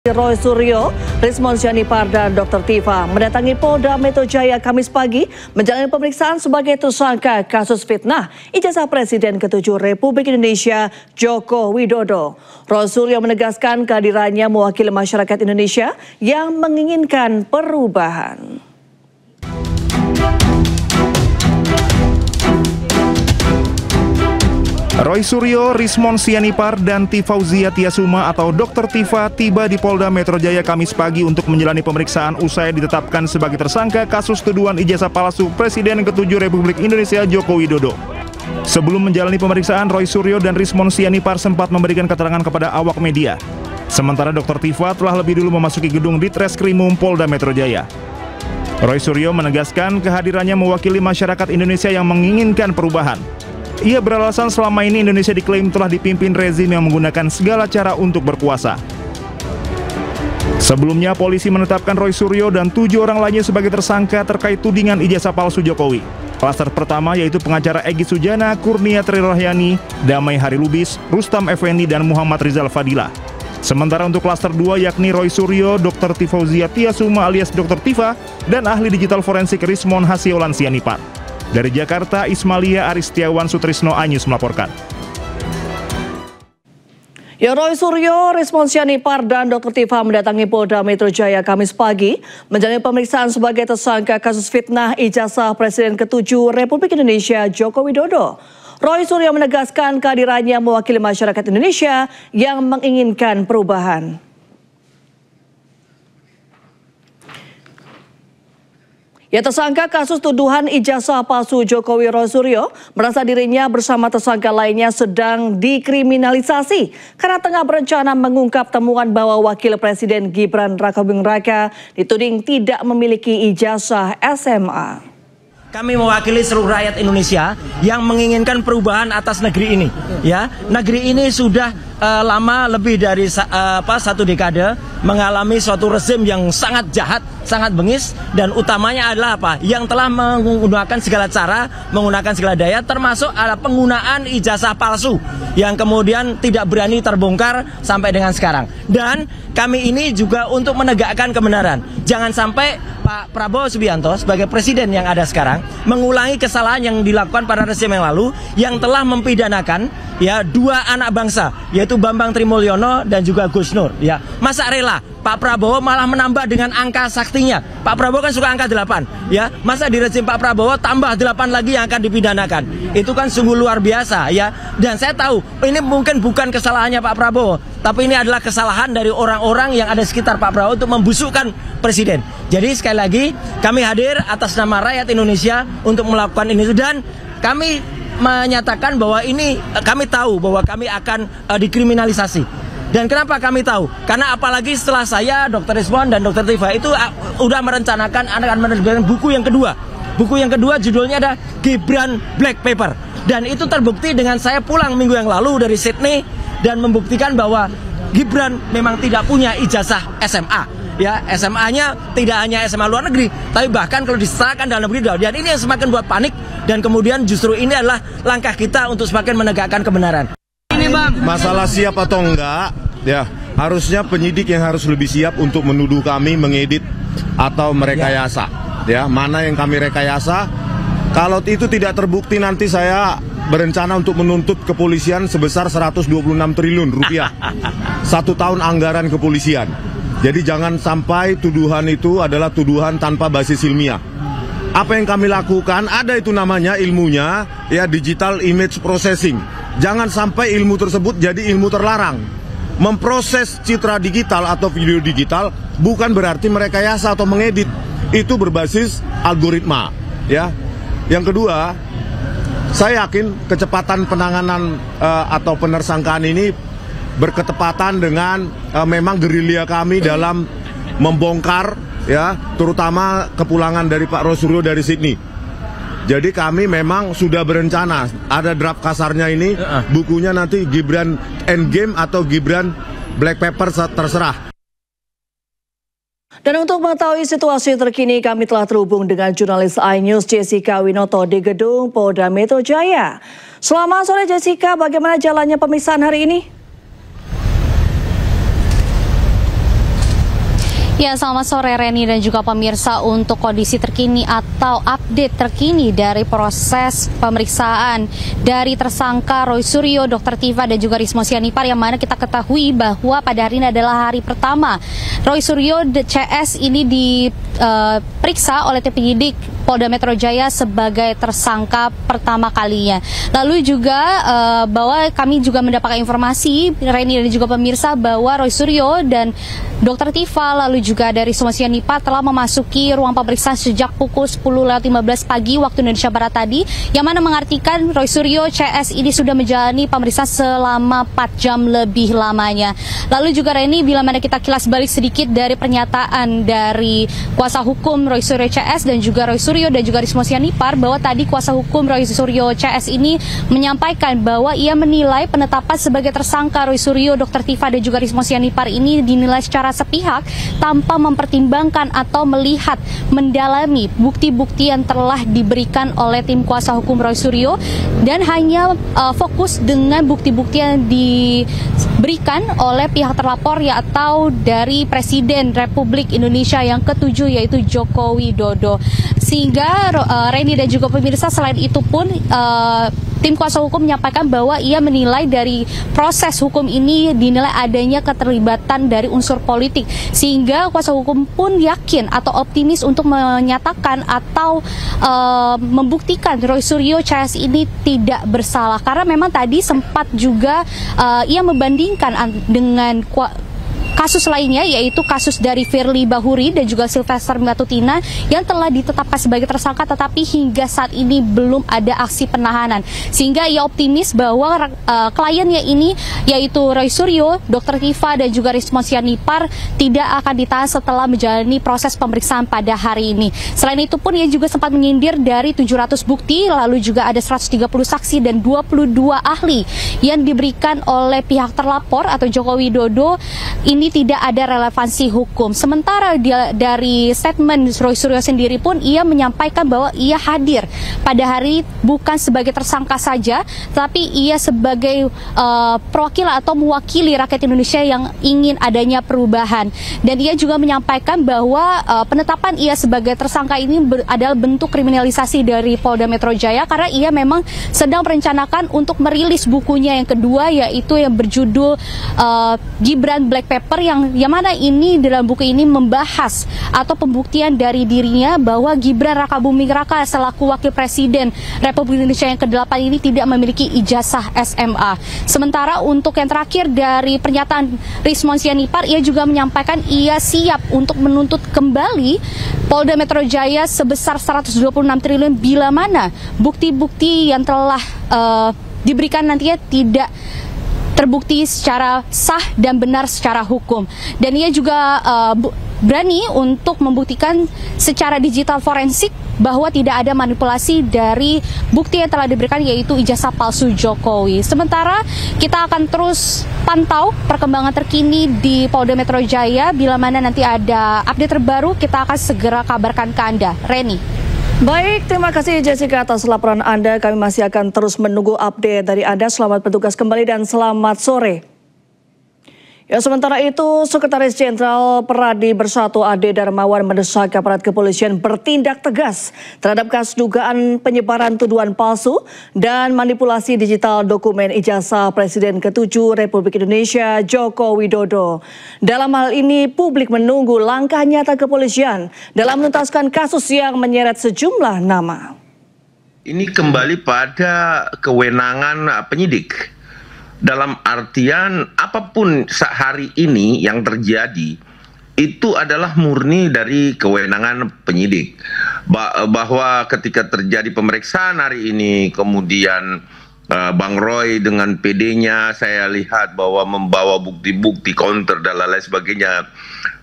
Roy Suryo, Rismon Sianipar, dan Dr. Tifa mendatangi Polda Metro Jaya Kamis pagi menjalani pemeriksaan sebagai tersangka kasus fitnah ijazah Presiden ke-7 Republik Indonesia Joko Widodo. Roy Suryo menegaskan kehadirannya mewakili masyarakat Indonesia yang menginginkan perubahan. Roy Suryo, Rismon Sianipar, dan Tifauzia Tiasuma atau Dr. Tifa tiba di Polda Metro Jaya Kamis pagi untuk menjalani pemeriksaan usai ditetapkan sebagai tersangka kasus tuduhan ijazah palsu Presiden ke-7 Republik Indonesia Joko Widodo. Sebelum menjalani pemeriksaan, Roy Suryo dan Rismon Sianipar sempat memberikan keterangan kepada awak media. Sementara Dr. Tifa telah lebih dulu memasuki gedung Ditreskrimum Polda Metro Jaya. Roy Suryo menegaskan kehadirannya mewakili masyarakat Indonesia yang menginginkan perubahan. Ia beralasan selama ini Indonesia diklaim telah dipimpin rezim yang menggunakan segala cara untuk berkuasa. Sebelumnya, polisi menetapkan Roy Suryo dan 7 orang lainnya sebagai tersangka terkait tudingan ijazah palsu Jokowi. Klaster pertama yaitu pengacara Egy Sujana, Kurnia Trirahyani, Damai Hari Lubis, Rustam Effendi, dan Muhammad Rizal Fadila. Sementara untuk klaster 2 yakni Roy Suryo, Dr. Tifauzia Tiasuma alias Dr. Tifa, dan ahli digital forensik Rismon Hasiolan Sianipar. Dari Jakarta, Ismalia Aristiawan Sutrisno Anyus melaporkan. Roy Suryo, Rismon Sianipar, dan Dr. Tifa mendatangi Polda Metro Jaya Kamis pagi menjalani pemeriksaan sebagai tersangka kasus fitnah ijazah Presiden ke-7 Republik Indonesia Joko Widodo. Roy Suryo menegaskan kehadirannya mewakili masyarakat Indonesia yang menginginkan perubahan. Tersangka kasus tuduhan ijazah palsu Jokowi, Roy Suryo merasa dirinya bersama tersangka lainnya sedang dikriminalisasi karena tengah berencana mengungkap temuan bahwa Wakil Presiden Gibran Rakabuming Raka dituding tidak memiliki ijazah SMA. Kami mewakili seluruh rakyat Indonesia yang menginginkan perubahan atas negeri ini. Negeri ini sudah lama lebih dari satu dekade mengalami suatu rezim yang sangat jahat, sangat bengis, dan utamanya adalah yang telah menggunakan segala cara, menggunakan segala daya, termasuk ada penggunaan ijazah palsu yang kemudian tidak berani terbongkar sampai dengan sekarang. Dan kami ini juga untuk menegakkan kebenaran. Jangan sampai Pak Prabowo Subianto sebagai presiden yang ada sekarang mengulangi kesalahan yang dilakukan pada rezim yang lalu yang telah mempidanakan 2 anak bangsa, yaitu Bambang Trimulyono dan juga Gus Nur. Masa rela Pak Prabowo malah menambah dengan angka saktinya. Pak Prabowo kan suka angka 8, masa di rezim Pak Prabowo tambah 8 lagi yang akan dipidanakan. Itu kan sungguh luar biasa, Dan saya tahu ini mungkin bukan kesalahannya Pak Prabowo, tapi ini adalah kesalahan dari orang-orang yang ada sekitar Pak Prabowo untuk membusukkan presiden. Jadi sekali lagi kami hadir atas nama rakyat Indonesia untuk melakukan ini, dan kami menyatakan bahwa ini kami tahu bahwa kami akan dikriminalisasi. Dan kenapa kami tahu? Karena apalagi setelah saya, Dr. Rismon dan Dr. Tifa itu udah merencanakan akan menerbitkan buku yang kedua. Buku yang kedua judulnya ada Gibran Black Paper. Dan itu terbukti dengan saya pulang minggu yang lalu dari Sydney dan membuktikan bahwa Gibran memang tidak punya ijazah SMA. SMA-nya tidak hanya SMA luar negeri, tapi bahkan kalau diserahkan dalam negeri. Dan ini yang semakin buat panik, dan kemudian justru ini adalah langkah kita untuk semakin menegakkan kebenaran. Ini Bang, masalah siap atau enggak, harusnya penyidik yang harus lebih siap untuk menuduh kami mengedit atau merekayasa. Mana yang kami rekayasa? Kalau itu tidak terbukti, nanti saya berencana untuk menuntut kepolisian sebesar 126 triliun rupiah. 1 tahun anggaran kepolisian. Jadi jangan sampai tuduhan itu adalah tuduhan tanpa basis ilmiah. Apa yang kami lakukan, ada itu namanya ilmunya, digital image processing. Jangan sampai ilmu tersebut jadi ilmu terlarang. Memproses citra digital atau video digital bukan berarti merekayasa atau mengedit. Itu berbasis algoritma. Yang kedua, saya yakin kecepatan penanganan atau penersangkaan ini berketepatan dengan memang gerilya kami dalam membongkar, terutama kepulangan dari Pak Roy Suryo dari Sydney. Jadi kami memang sudah berencana, ada draft kasarnya ini, bukunya nanti Gibran Endgame atau Gibran Black Paper terserah. Dan untuk mengetahui situasi terkini, kami telah terhubung dengan jurnalis iNews Jessica Winoto di gedung Polda Metro Jaya. Selamat sore Jessica, bagaimana jalannya pemeriksaan hari ini? Ya, selamat sore Reni dan juga pemirsa. Untuk kondisi terkini atau update terkini dari proses pemeriksaan dari tersangka Roy Suryo, Dr. Tiva dan juga Rismon Sianipar, yang mana kita ketahui bahwa pada hari ini adalah hari pertama Roy Suryo CS ini diperiksa oleh tim penyidik Polda Metro Jaya sebagai tersangka pertama kalinya. Lalu juga bahwa kami juga mendapatkan informasi, Reni dan juga pemirsa, bahwa Roy Suryo dan Dr. Tiva lalu juga dari Rismon Sianipar telah memasuki ruang pemeriksaan sejak pukul 10.15 pagi waktu Indonesia Barat tadi, yang mana mengartikan Roy Suryo CS ini sudah menjalani pemeriksaan selama 4 jam lebih lamanya. Lalu juga Reni, bila mana kita kilas balik sedikit dari pernyataan dari kuasa hukum Roy Suryo CS dan juga Roy Suryo dan juga Rismon Sianipar, bahwa tadi kuasa hukum Roy Suryo CS ini menyampaikan bahwa ia menilai penetapan sebagai tersangka Roy Suryo, Dr. Tiva dan juga Rismon Sianipar ini dinilai secara sepihak tanpa mempertimbangkan atau melihat mendalami bukti-bukti yang telah diberikan oleh tim kuasa hukum Roy Suryo, dan hanya fokus dengan bukti-bukti yang diberikan oleh pihak terlapor atau dari Presiden Republik Indonesia yang ke-7 yaitu Joko Widodo. Sehingga Reni dan juga pemirsa, selain itu pun tim kuasa hukum menyampaikan bahwa ia menilai dari proses hukum ini dinilai adanya keterlibatan dari unsur politik, sehingga kuasa hukum pun yakin atau optimis untuk menyatakan atau membuktikan Roy Suryo CS ini tidak bersalah, karena memang tadi sempat juga ia membandingkan dengan kasus lainnya, yaitu kasus dari Firly Bahuri dan juga Sylvester Matutina yang telah ditetapkan sebagai tersangka, tetapi hingga saat ini belum ada aksi penahanan. Sehingga ia optimis bahwa kliennya ini, yaitu Roy Suryo, Dr. Tiva dan juga Rismon Sianipar, tidak akan ditahan setelah menjalani proses pemeriksaan pada hari ini. Selain itu pun ia juga sempat menyindir dari 700 bukti, lalu juga ada 130 saksi dan 22 ahli yang diberikan oleh pihak terlapor atau Joko Widodo. Ini tidak ada relevansi hukum. Sementara dari statement Roy Suryo sendiri pun ia menyampaikan bahwa ia hadir pada hari bukan sebagai tersangka saja, tapi ia sebagai perwakilan atau mewakili rakyat Indonesia yang ingin adanya perubahan. Dan ia juga menyampaikan bahwa penetapan ia sebagai tersangka ini adalah bentuk kriminalisasi dari Polda Metro Jaya, karena ia memang sedang merencanakan untuk merilis bukunya yang kedua, yaitu yang berjudul Gibran Black Paper, yang mana ini dalam buku ini membahas atau pembuktian dari dirinya bahwa Gibran Rakabuming Raka selaku Wakil Presiden Republik Indonesia yang ke-8 ini tidak memiliki ijazah SMA. Sementara untuk yang terakhir dari pernyataan Rismon Sianipar, ia juga menyampaikan ia siap untuk menuntut kembali Polda Metro Jaya sebesar 126 triliun bila mana bukti-bukti yang telah diberikan nantinya tidak terbukti secara sah dan benar secara hukum. Dan ia juga berani untuk membuktikan secara digital forensik bahwa tidak ada manipulasi dari bukti yang telah diberikan, yaitu ijazah palsu Jokowi. Sementara kita akan terus pantau perkembangan terkini di Polda Metro Jaya. Bila mana nanti ada update terbaru, kita akan segera kabarkan ke Anda. Reni. Baik, terima kasih Jessica atas laporan Anda. Kami masih akan terus menunggu update dari Anda. Selamat bertugas kembali dan selamat sore. Ya, sementara itu, Sekretaris Jenderal Peradi Bersatu Ade Darmawan mendesak aparat kepolisian bertindak tegas terhadap kasus dugaan penyebaran tuduhan palsu dan manipulasi digital dokumen ijazah Presiden ke-7 Republik Indonesia Joko Widodo. Dalam hal ini, publik menunggu langkah nyata kepolisian dalam menuntaskan kasus yang menyeret sejumlah nama. Ini kembali pada kewenangan penyidik. Dalam artian apapun hari ini yang terjadi itu adalah murni dari kewenangan penyidik. Bahwa ketika terjadi pemeriksaan hari ini, kemudian Bang Roy dengan PD-nya saya lihat bahwa membawa bukti-bukti counter dan lain sebagainya,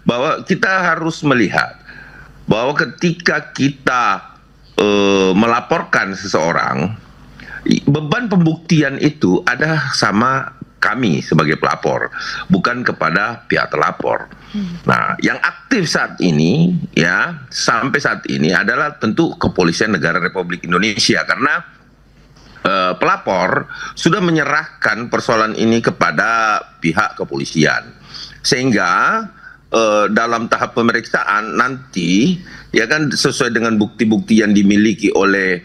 bahwa kita harus melihat bahwa ketika kita melaporkan seseorang, beban pembuktian itu ada sama kami sebagai pelapor, bukan kepada pihak terlapor. Nah, yang aktif saat ini, ya, sampai saat ini adalah tentu Kepolisian Negara Republik Indonesia, karena pelapor sudah menyerahkan persoalan ini kepada pihak kepolisian. Sehingga dalam tahap pemeriksaan nanti ya kan sesuai dengan bukti-bukti yang dimiliki oleh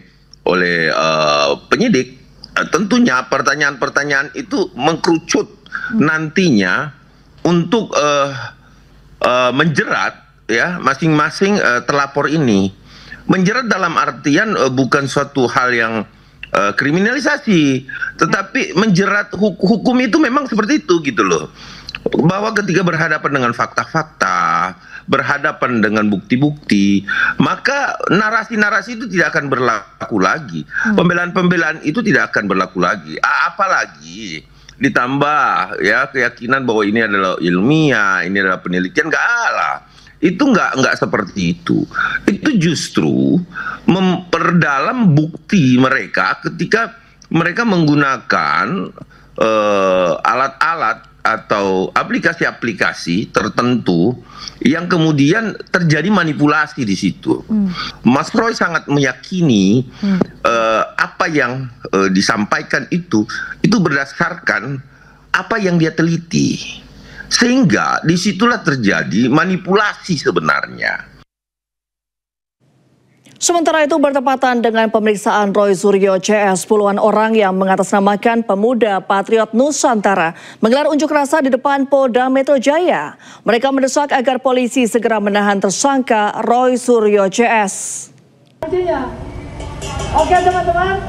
penyidik, tentunya pertanyaan-pertanyaan itu mengkerucut nantinya untuk menjerat ya masing-masing terlapor ini. Menjerat dalam artian bukan suatu hal yang kriminalisasi, tetapi menjerat hukum itu memang seperti itu gitu loh. Bahwa ketika berhadapan dengan fakta-fakta, berhadapan dengan bukti-bukti, maka narasi-narasi itu tidak akan berlaku lagi. Pembelaan-pembelaan itu tidak akan berlaku lagi. Apalagi ditambah ya keyakinan bahwa ini adalah ilmiah, ini adalah penelitian, itu nggak seperti itu. Itu justru memperdalam bukti mereka ketika mereka menggunakan alat-alat atau aplikasi-aplikasi tertentu yang kemudian terjadi manipulasi di situ. Mas Roy sangat meyakini apa yang disampaikan itu berdasarkan apa yang dia teliti, sehingga disitulah terjadi manipulasi sebenarnya. Sementara itu bertepatan dengan pemeriksaan Roy Suryo CS, puluhan orang yang mengatasnamakan Pemuda Patriot Nusantara menggelar unjuk rasa di depan Polda Metro Jaya. Mereka mendesak agar polisi segera menahan tersangka Roy Suryo CS. Oke teman-teman,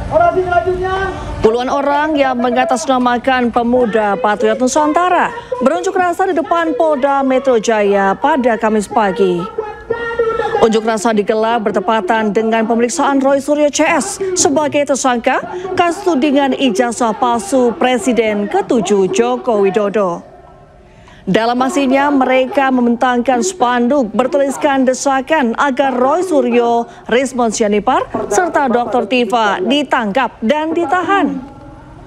orasi selanjutnya. Puluhan orang yang mengatasnamakan Pemuda Patriot Nusantara berunjuk rasa di depan Polda Metro Jaya pada Kamis pagi. Unjuk rasa digelar bertepatan dengan pemeriksaan Roy Suryo CS sebagai tersangka kasus tudingan ijazah palsu Presiden ke-7 Joko Widodo. Dalam aksinya mereka membentangkan spanduk bertuliskan desakan agar Roy Suryo, Rismon Sianipar, serta Dr. Tiva ditangkap dan ditahan.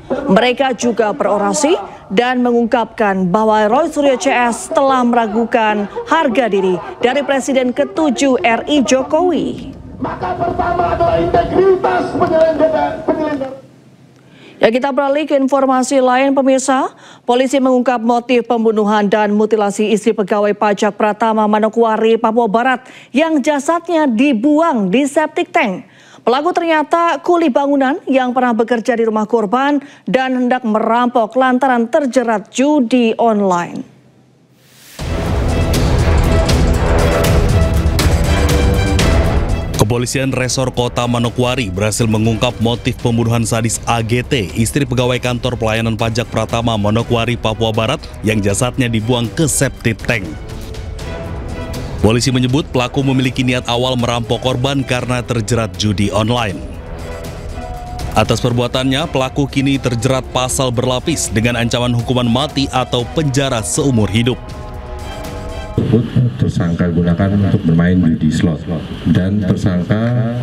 Mereka juga berorasi dan mengungkapkan bahwa Roy Suryo CS telah meragukan harga diri dari Presiden ke-7 RI Jokowi. Maka pertama adalah integritas penyelenggara. Ya, kita beralih ke informasi lain pemirsa. Polisi mengungkap motif pembunuhan dan mutilasi istri pegawai pajak Pratama Manokwari, Papua Barat yang jasadnya dibuang di septic tank. Pelaku ternyata kuli bangunan yang pernah bekerja di rumah korban dan hendak merampok lantaran terjerat judi online. Kepolisian Resor Kota Manokwari berhasil mengungkap motif pembunuhan sadis AGT, istri pegawai kantor pelayanan pajak Pratama Manokwari, Papua Barat yang jasadnya dibuang ke septic tank. Polisi menyebut pelaku memiliki niat awal merampok korban karena terjerat judi online. Atas perbuatannya, pelaku kini terjerat pasal berlapis dengan ancaman hukuman mati atau penjara seumur hidup. Tersangka gunakan untuk bermain judi slot dan tersangka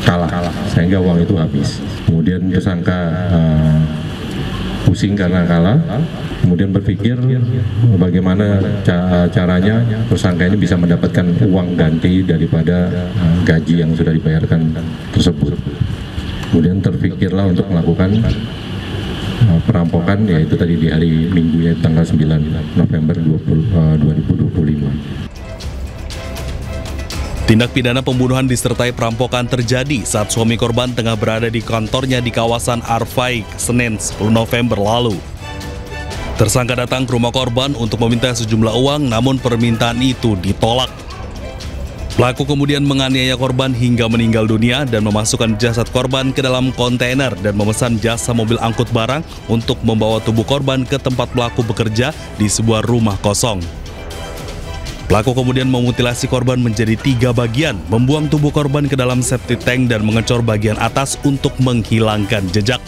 kalah sehingga uang itu habis. Kemudian tersangka pusing karena kalah, kemudian berpikir bagaimana caranya tersangka ini bisa mendapatkan uang ganti daripada gaji yang sudah dibayarkan tersebut. Kemudian terpikirlah untuk melakukan perampokan, yaitu tadi di hari Minggu, tanggal 9 November 2025. Tindak pidana pembunuhan disertai perampokan terjadi saat suami korban tengah berada di kantornya di kawasan Arfaik, Senin 10 November lalu. Tersangka datang ke rumah korban untuk meminta sejumlah uang, namun permintaan itu ditolak. Pelaku kemudian menganiaya korban hingga meninggal dunia dan memasukkan jasad korban ke dalam kontainer dan memesan jasa mobil angkut barang untuk membawa tubuh korban ke tempat pelaku bekerja di sebuah rumah kosong. Pelaku kemudian memutilasi korban menjadi 3 bagian, membuang tubuh korban ke dalam septic tank dan mengecor bagian atas untuk menghilangkan jejak.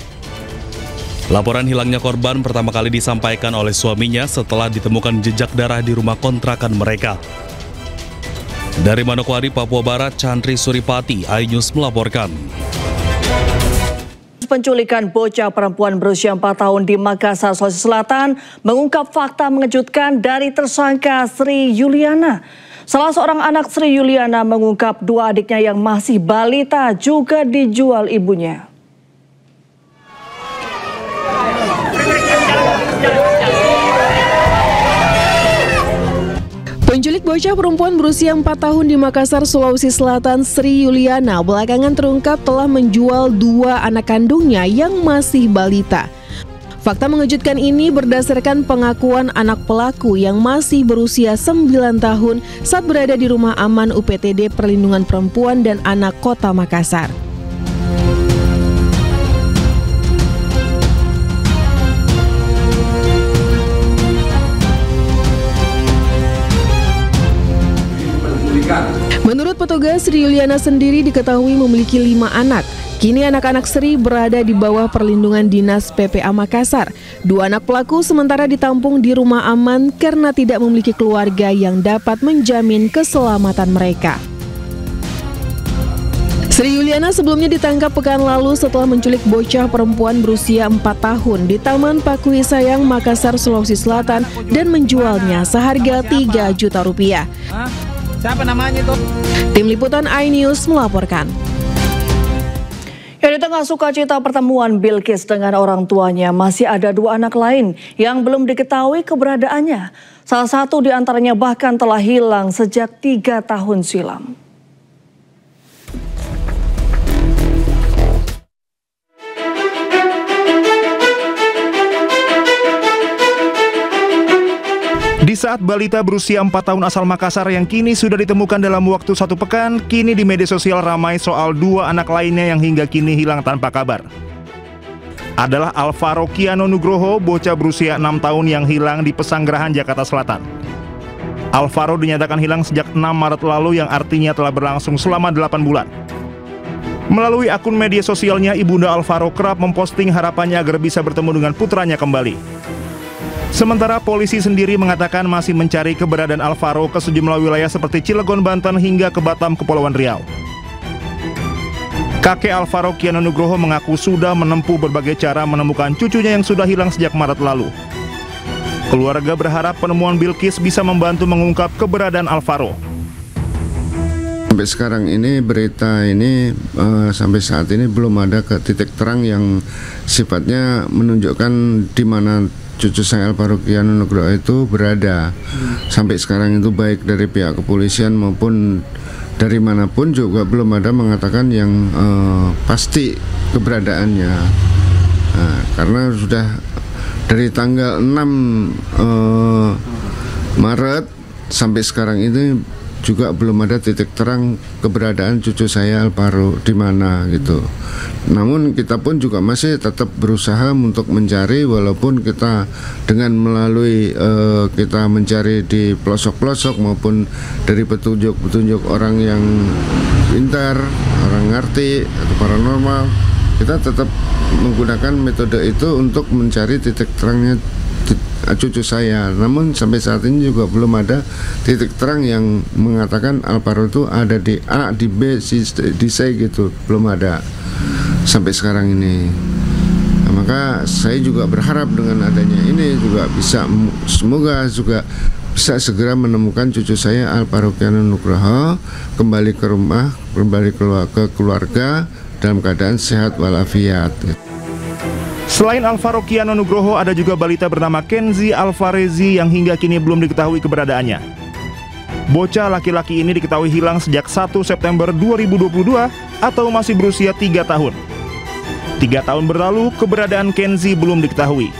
Laporan hilangnya korban pertama kali disampaikan oleh suaminya setelah ditemukan jejak darah di rumah kontrakan mereka. Dari Manokwari, Papua Barat, Chandri Suripati, iNews melaporkan. Penculikan bocah perempuan berusia 4 tahun di Makassar, Sulawesi Selatan mengungkap fakta mengejutkan dari tersangka Sri Yuliana. Salah seorang anak Sri Yuliana mengungkap 2 adiknya yang masih balita juga dijual ibunya. Penculik bocah perempuan berusia 4 tahun di Makassar, Sulawesi Selatan, Sri Yuliana, belakangan terungkap telah menjual 2 anak kandungnya yang masih balita. Fakta mengejutkan ini berdasarkan pengakuan anak pelaku yang masih berusia 9 tahun saat berada di rumah aman UPTD Perlindungan Perempuan dan Anak Kota Makassar. Menurut petugas, Sri Yuliana sendiri diketahui memiliki 5 anak. Kini anak-anak Sri berada di bawah perlindungan Dinas PPA Makassar. 2 anak pelaku sementara ditampung di rumah aman karena tidak memiliki keluarga yang dapat menjamin keselamatan mereka. Sri Yuliana sebelumnya ditangkap pekan lalu setelah menculik bocah perempuan berusia 4 tahun di Taman Pakui Sayang, Makassar, Sulawesi Selatan dan menjualnya seharga 3 juta rupiah. Siapa namanya itu? Tim Liputan iNews melaporkan. Ya, di tengah sukacita pertemuan Bilqis dengan orang tuanya, masih ada 2 anak lain yang belum diketahui keberadaannya. Salah satu di antaranya bahkan telah hilang sejak 3 tahun silam. Di saat balita berusia 4 tahun asal Makassar yang kini sudah ditemukan dalam waktu 1 pekan, kini di media sosial ramai soal 2 anak lainnya yang hingga kini hilang tanpa kabar. Adalah Alvaro Kiano Nugroho, bocah berusia 6 tahun yang hilang di Pesanggerahan, Jakarta Selatan. Alvaro dinyatakan hilang sejak 6 Maret lalu yang artinya telah berlangsung selama 8 bulan. Melalui akun media sosialnya, Ibunda Alvaro kerap memposting harapannya agar bisa bertemu dengan putranya kembali. Sementara polisi sendiri mengatakan masih mencari keberadaan Alvaro ke sejumlah wilayah seperti Cilegon, Banten hingga ke Batam, Kepulauan Riau. Kakek Alvaro Kiano Nugroho mengaku sudah menempuh berbagai cara menemukan cucunya yang sudah hilang sejak Maret lalu. Keluarga berharap penemuan Bilqis bisa membantu mengungkap keberadaan Alvaro. Sampai sekarang ini berita ini sampai saat ini belum ada titik terang yang sifatnya menunjukkan di mana cucu saya Alvaro Kiano Nugroho itu berada. Sampai sekarang itu baik dari pihak kepolisian maupun dari manapun juga belum ada mengatakan yang pasti keberadaannya. Karena sudah dari tanggal 6 Maret sampai sekarang ini juga belum ada titik terang keberadaan cucu saya Alvaro di mana gitu. Namun kita pun juga masih tetap berusaha untuk mencari, walaupun kita dengan melalui kita mencari di pelosok-pelosok maupun dari petunjuk-petunjuk orang yang pintar, orang ngerti atau paranormal, kita tetap menggunakan metode itu untuk mencari titik terangnya cucu saya. Namun sampai saat ini juga belum ada titik terang yang mengatakan Alvaro itu ada di A, di B, di C gitu. Belum ada sampai sekarang ini. Nah, maka saya juga berharap dengan adanya ini juga bisa, semoga juga bisa segera menemukan cucu saya Alvaro Kiano Nugroho kembali ke rumah, kembali ke keluarga dalam keadaan sehat walafiat. Selain Alvaro Kiano Nugroho, ada juga balita bernama Kenzi Alvarezi yang hingga kini belum diketahui keberadaannya. Bocah laki-laki ini diketahui hilang sejak 1 September 2022 atau masih berusia 3 tahun. 3 tahun berlalu, keberadaan Kenzi belum diketahui.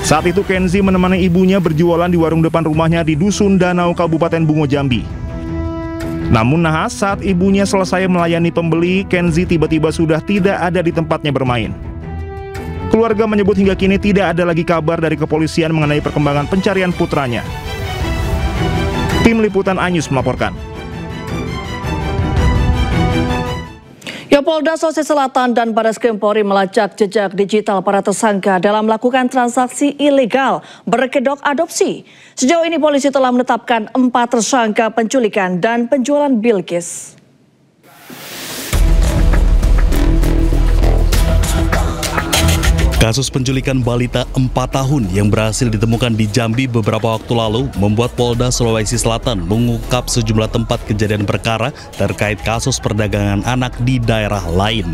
Saat itu Kenzi menemani ibunya berjualan di warung depan rumahnya di Dusun Danau, Kabupaten Bungo, Jambi. Namun nahas, saat ibunya selesai melayani pembeli, Kenzi tiba-tiba sudah tidak ada di tempatnya bermain. Keluarga menyebut hingga kini tidak ada lagi kabar dari kepolisian mengenai perkembangan pencarian putranya. Tim Liputan iNews melaporkan. Ya, Polda Sulawesi Selatan dan Barreskrim Polri melacak jejak digital para tersangka dalam melakukan transaksi ilegal berkedok adopsi. Sejauh ini polisi telah menetapkan 4 tersangka penculikan dan penjualan Bilqis. Kasus penculikan balita 4 tahun yang berhasil ditemukan di Jambi beberapa waktu lalu membuat Polda Sulawesi Selatan mengungkap sejumlah tempat kejadian perkara terkait kasus perdagangan anak di daerah lain.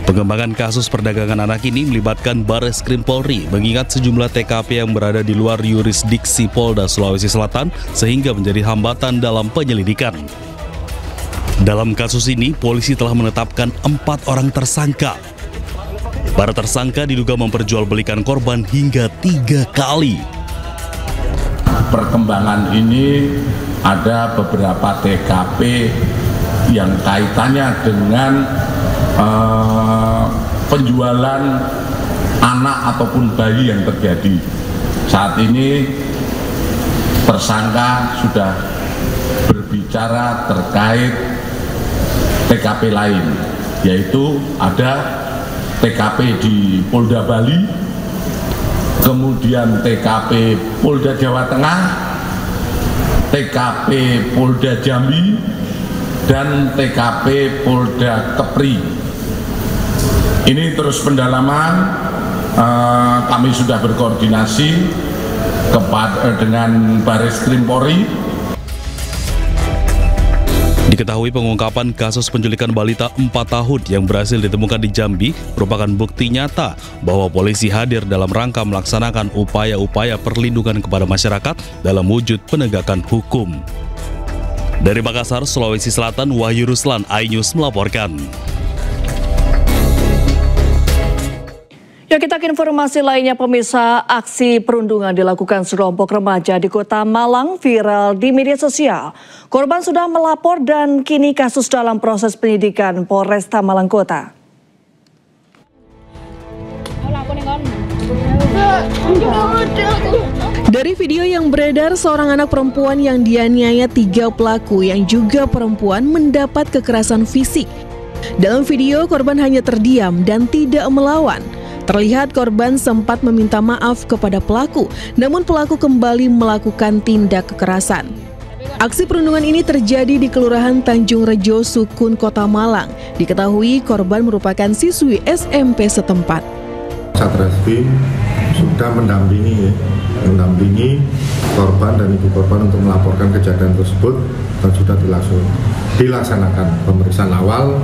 Pengembangan kasus perdagangan anak ini melibatkan Barreskrim Polri, mengingat sejumlah TKP yang berada di luar yurisdiksi Polda Sulawesi Selatan sehingga menjadi hambatan dalam penyelidikan. Dalam kasus ini, polisi telah menetapkan 4 orang tersangka. Para tersangka diduga memperjualbelikan korban hingga 3 kali. Perkembangan ini ada beberapa TKP yang kaitannya dengan penjualan anak ataupun bayi yang terjadi. Saat ini tersangka sudah berbicara terkait TKP lain, yaitu ada TKP di Polda Bali, kemudian TKP Polda Jawa Tengah, TKP Polda Jambi, dan TKP Polda Kepri. Ini terus pendalaman, kami sudah berkoordinasi dengan Barreskrim Polri. Diketahui pengungkapan kasus penculikan balita 4 tahun yang berhasil ditemukan di Jambi merupakan bukti nyata bahwa polisi hadir dalam rangka melaksanakan upaya-upaya perlindungan kepada masyarakat dalam wujud penegakan hukum. Dari Makassar, Sulawesi Selatan, Wahyu Ruslan, iNews melaporkan. Ya, kita ke informasi lainnya, pemirsa. Aksi perundungan dilakukan sekelompok remaja di Kota Malang viral di media sosial. Korban sudah melapor dan kini kasus dalam proses penyidikan Polresta Malang Kota. Dari video yang beredar, seorang anak perempuan yang dianiaya 3 pelaku yang juga perempuan mendapat kekerasan fisik. Dalam video, korban hanya terdiam dan tidak melawan. Terlihat korban sempat meminta maaf kepada pelaku, namun pelaku kembali melakukan tindak kekerasan. Aksi perundungan ini terjadi di Kelurahan Tanjung Rejo, Sukun, Kota Malang. Diketahui korban merupakan siswi SMP setempat. Satreskrim sudah mendampingi korban dan ibu korban untuk melaporkan kejadian tersebut dan sudah dilaksanakan pemeriksaan awal.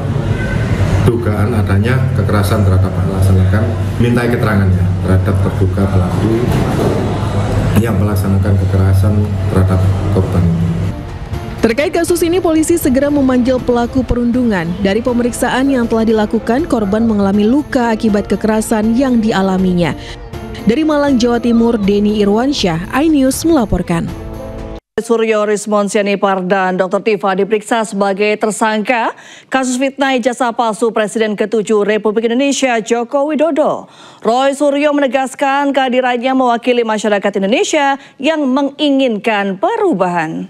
Dugaan adanya kekerasan terhadap anak, laksanakan mintai keterangannya terhadap terduga pelaku yang melaksanakan kekerasan terhadap korban. Terkait kasus ini, polisi segera memanggil pelaku perundungan. Dari pemeriksaan yang telah dilakukan, korban mengalami luka akibat kekerasan yang dialaminya. Dari Malang, Jawa Timur, Denny Irwansyah, iNews melaporkan. Suryo Rismon Sianipar dan Dr. Tifa diperiksa sebagai tersangka kasus fitnah ijazah palsu Presiden ke-7 Republik Indonesia Joko Widodo. Roy Suryo menegaskan kehadirannya mewakili masyarakat Indonesia yang menginginkan perubahan.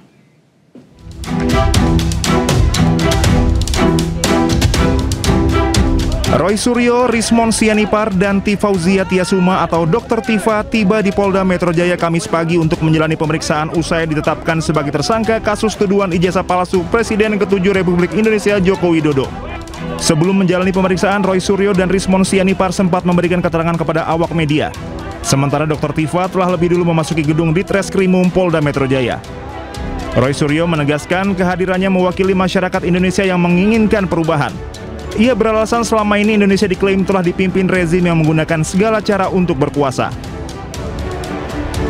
Roy Suryo, Rismon Sianipar, dan Tifauzia Tiasuma atau Dr. Tifa tiba di Polda Metro Jaya Kamis pagi untuk menjalani pemeriksaan usai ditetapkan sebagai tersangka kasus tuduhan ijazah palsu Presiden ke-7 Republik Indonesia Joko Widodo. Sebelum menjalani pemeriksaan, Roy Suryo dan Rismon Sianipar sempat memberikan keterangan kepada awak media. Sementara Dr. Tifa telah lebih dulu memasuki gedung Ditreskrimum Polda Metro Jaya. Roy Suryo menegaskan kehadirannya mewakili masyarakat Indonesia yang menginginkan perubahan. Ia beralasan selama ini Indonesia diklaim telah dipimpin rezim yang menggunakan segala cara untuk berkuasa.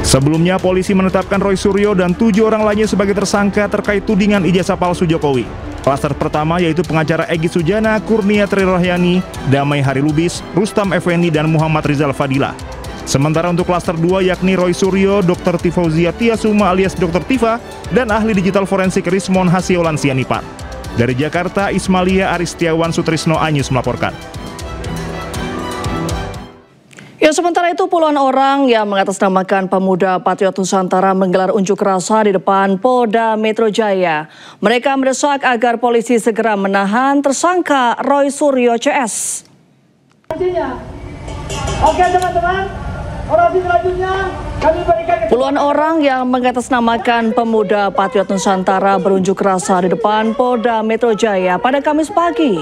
Sebelumnya, polisi menetapkan Roy Suryo dan 7 orang lainnya sebagai tersangka terkait tudingan ijazah palsu Jokowi. Klaster pertama yaitu pengacara Egy Sujana, Kurnia Trirohyani, Damai Harilubis, Rustam Effendi, dan Muhammad Rizal Fadilah. Sementara untuk klaster 2 yakni Roy Suryo, Dr. Tifauzia Tiasuma alias Dr. Tifa, dan ahli digital forensik Rismon Hasiolan Sianipar. Dari Jakarta, Ismalia Aristiawan Sutrisno, iNews melaporkan. Ya, sementara itu puluhan orang yang mengatasnamakan Pemuda Patriot Nusantara menggelar unjuk rasa di depan Polda Metro Jaya. Mereka mendesak agar polisi segera menahan tersangka Roy Suryo CS. Oke teman-teman, orasi selanjutnya kami berikan. Puluhan orang yang mengatasnamakan Pemuda Patriot Nusantara berunjuk rasa di depan Polda Metro Jaya pada Kamis pagi.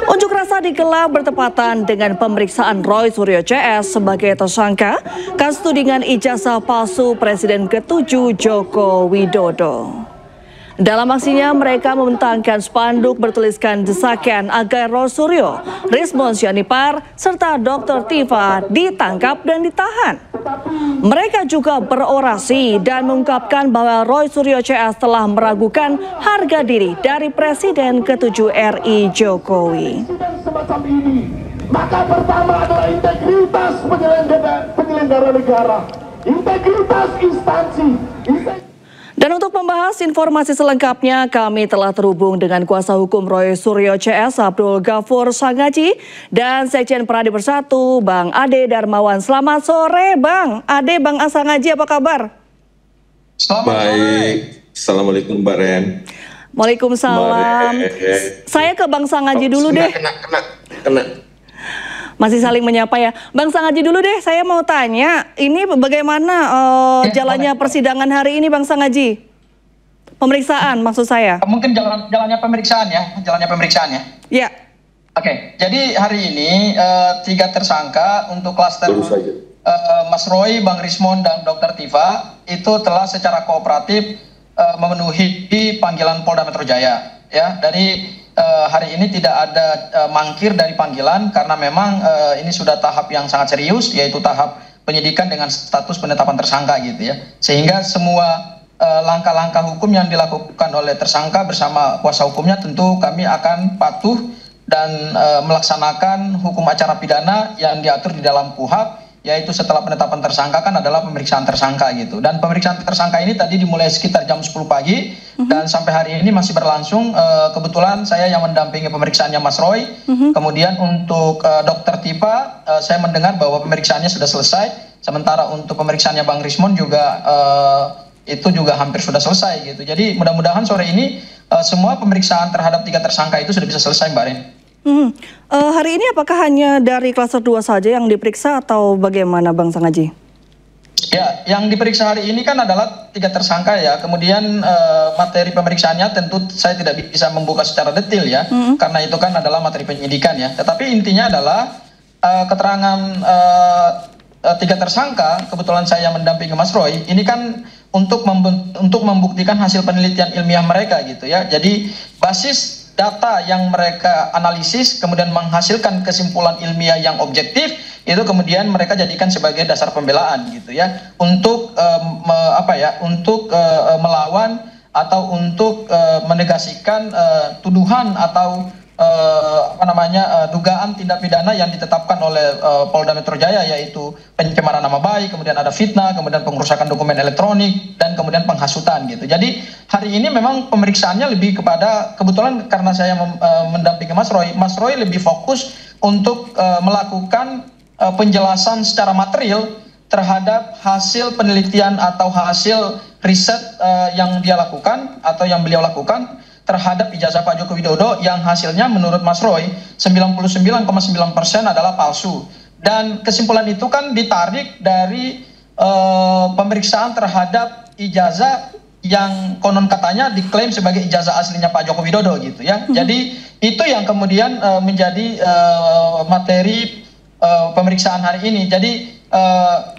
Unjuk rasa digelar bertepatan dengan pemeriksaan Roy Suryo CS sebagai tersangka kasus tudingan ijazah palsu Presiden ke-7 Joko Widodo. Dalam aksinya, mereka membentangkan spanduk bertuliskan desakan agar Roy Suryo, Rismon Sianipar, serta Dr. Tifa ditangkap dan ditahan. Mereka juga berorasi dan mengungkapkan bahwa Roy Suryo CS telah meragukan harga diri dari Presiden ke-7 RI Jokowi. Semacam ini, maka pertama adalah integritas penyelenggara negara, integritas instansi. Dan untuk membahas informasi selengkapnya, kami telah terhubung dengan kuasa hukum Roy Suryo CS, Abdul Ghafur Sangaji, dan Sekjen Peradi Bersatu, Bang Ade Darmawan. Selamat sore, Bang Ade, Bang Sangaji, apa kabar? Baik, Assalamualaikum Mbak Ren. Waalaikumsalam. Saya ke Bang Sangaji dulu deh. Kena. Masih saling menyapa ya. Bang Sangaji dulu deh, saya mau tanya, ini bagaimana jalannya persidangan hari ini Bang Sangaji? Pemeriksaan maksud saya. Mungkin jalannya pemeriksaan ya, Ya. Oke, jadi hari ini 3 tersangka untuk klaster Mas Roy, Bang Rismon, dan Dr. Tifa itu telah secara kooperatif memenuhi panggilan Polda Metro Jaya. Ya, dari hari ini tidak ada mangkir dari panggilan karena memang ini sudah tahap yang sangat serius, yaitu tahap penyidikan dengan status penetapan tersangka gitu ya. Sehingga semua langkah-langkah hukum yang dilakukan oleh tersangka bersama kuasa hukumnya tentu kami akan patuh dan melaksanakan hukum acara pidana yang diatur di dalam KUHP, yaitu setelah penetapan tersangka kan adalah pemeriksaan tersangka gitu. Dan pemeriksaan tersangka ini tadi dimulai sekitar jam 10 pagi dan sampai hari ini masih berlangsung. Kebetulan saya yang mendampingi pemeriksaannya Mas Roy. Kemudian untuk Dr. Tifa, saya mendengar bahwa pemeriksaannya sudah selesai. Sementara untuk pemeriksaannya Bang Rismon juga itu juga hampir sudah selesai gitu. Jadi mudah-mudahan sore ini semua pemeriksaan terhadap 3 tersangka itu sudah bisa selesai, Mbak Ren. Hari ini apakah hanya dari klaster 2 saja yang diperiksa atau bagaimana Bang Sangaji? Ya, yang diperiksa hari ini kan adalah 3 tersangka ya. Kemudian materi pemeriksaannya tentu saya tidak bisa membuka secara detail ya, karena itu kan adalah materi penyidikan ya. Tetapi intinya adalah keterangan 3 tersangka, kebetulan saya mendampingi Mas Roy, ini kan untuk membuktikan hasil penelitian ilmiah mereka gitu ya. Jadi basis data yang mereka analisis kemudian menghasilkan kesimpulan ilmiah yang objektif, itu kemudian mereka jadikan sebagai dasar pembelaan gitu ya, untuk melawan atau untuk menegasikan tuduhan atau dugaan tindak pidana yang ditetapkan oleh Polda Metro Jaya, yaitu pencemaran nama baik, kemudian ada fitnah, kemudian pengerusakan dokumen elektronik, dan kemudian penghasutan gitu. Jadi hari ini memang pemeriksaannya lebih kepada, kebetulan karena saya mendampingi Mas Roy lebih fokus untuk melakukan penjelasan secara material terhadap hasil penelitian atau hasil riset yang dia lakukan atau yang beliau lakukan terhadap ijazah Pak Joko Widodo yang hasilnya menurut Mas Roy 99,9% adalah palsu. Dan kesimpulan itu kan ditarik dari pemeriksaan terhadap ijazah yang konon katanya diklaim sebagai ijazah aslinya Pak Joko Widodo gitu ya. Jadi itu yang kemudian menjadi materi pemeriksaan hari ini. Jadi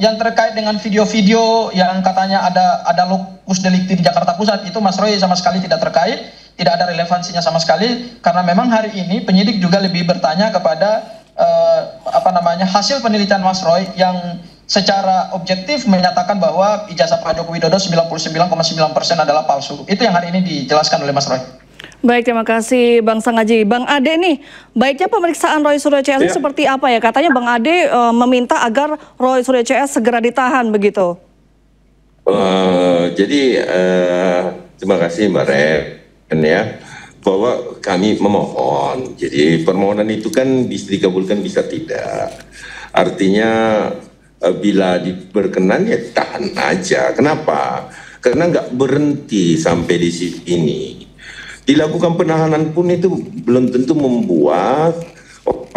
yang terkait dengan video-video yang katanya ada lokus delikti di Jakarta Pusat, itu Mas Roy sama sekali tidak terkait. Tidak ada relevansinya sama sekali, karena memang hari ini penyidik juga lebih bertanya kepada hasil penelitian Mas Roy yang secara objektif menyatakan bahwa ijazah Pak Joko Widodo 99,9% adalah palsu. Itu yang hari ini dijelaskan oleh Mas Roy. Baik, terima kasih Bang Sangaji. Bang Ade nih, baiknya pemeriksaan Roy Suryo CS seperti apa ya? Katanya Bang Ade meminta agar Roy Suryo CS segera ditahan begitu. Terima kasih Mbak Ren ya, bahwa kami memohon. Jadi permohonan itu kan bisa dikabulkan bisa tidak. Artinya bila berkenan ya tahan aja. Kenapa? Karena nggak berhenti sampai di sini. Dilakukan penahanan pun itu belum tentu membuat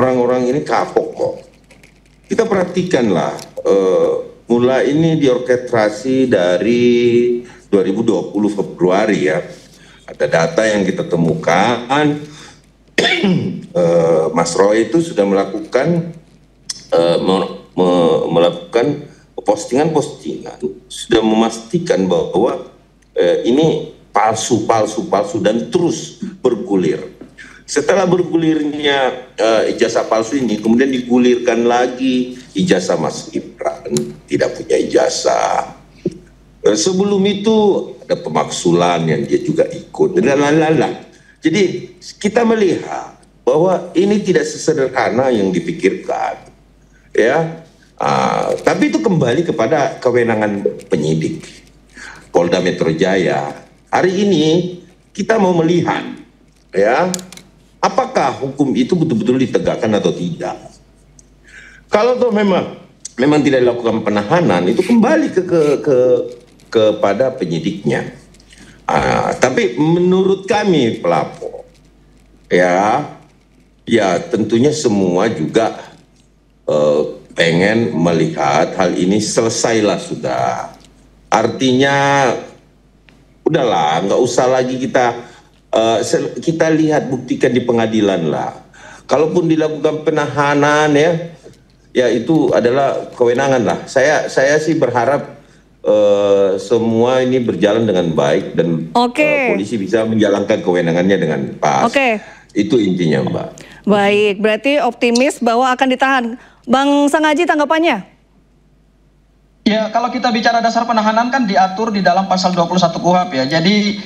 orang-orang ini kapok kok. Kita perhatikanlah, mulai ini diorkestrasi dari 2020 Februari ya. Ada data yang kita temukan, Mas Roy itu sudah melakukan postingan-postingan, sudah memastikan bahwa ini palsu dan terus bergulir. Setelah bergulirnya ijazah palsu ini, kemudian digulirkan lagi ijazah Mas Gibran tidak punya ijazah. Sebelum itu ada pemaksulan yang dia juga ikut dan lain-lain. Jadi kita melihat bahwa ini tidak sesederhana yang dipikirkan, ya. Tapi itu kembali kepada kewenangan penyidik Polda Metro Jaya. Hari ini kita mau melihat, ya, apakah hukum itu betul-betul ditegakkan atau tidak. Kalau tuh memang tidak dilakukan penahanan, itu kembali kepada penyidiknya. Tapi menurut kami pelapor, ya tentunya semua juga pengen melihat hal ini selesailah sudah. Artinya udahlah, nggak usah lagi kita lihat buktikan di pengadilan lah. Kalaupun dilakukan penahanan ya itu adalah kewenangan lah. Saya sih berharap semua ini berjalan dengan baik dan polisi bisa menjalankan kewenangannya dengan pas. Itu intinya, Mbak. Baik, berarti optimis bahwa akan ditahan. Bang Sangaji, tanggapannya? Ya, kalau kita bicara dasar penahanan kan diatur di dalam pasal 21 KUHP ya. Jadi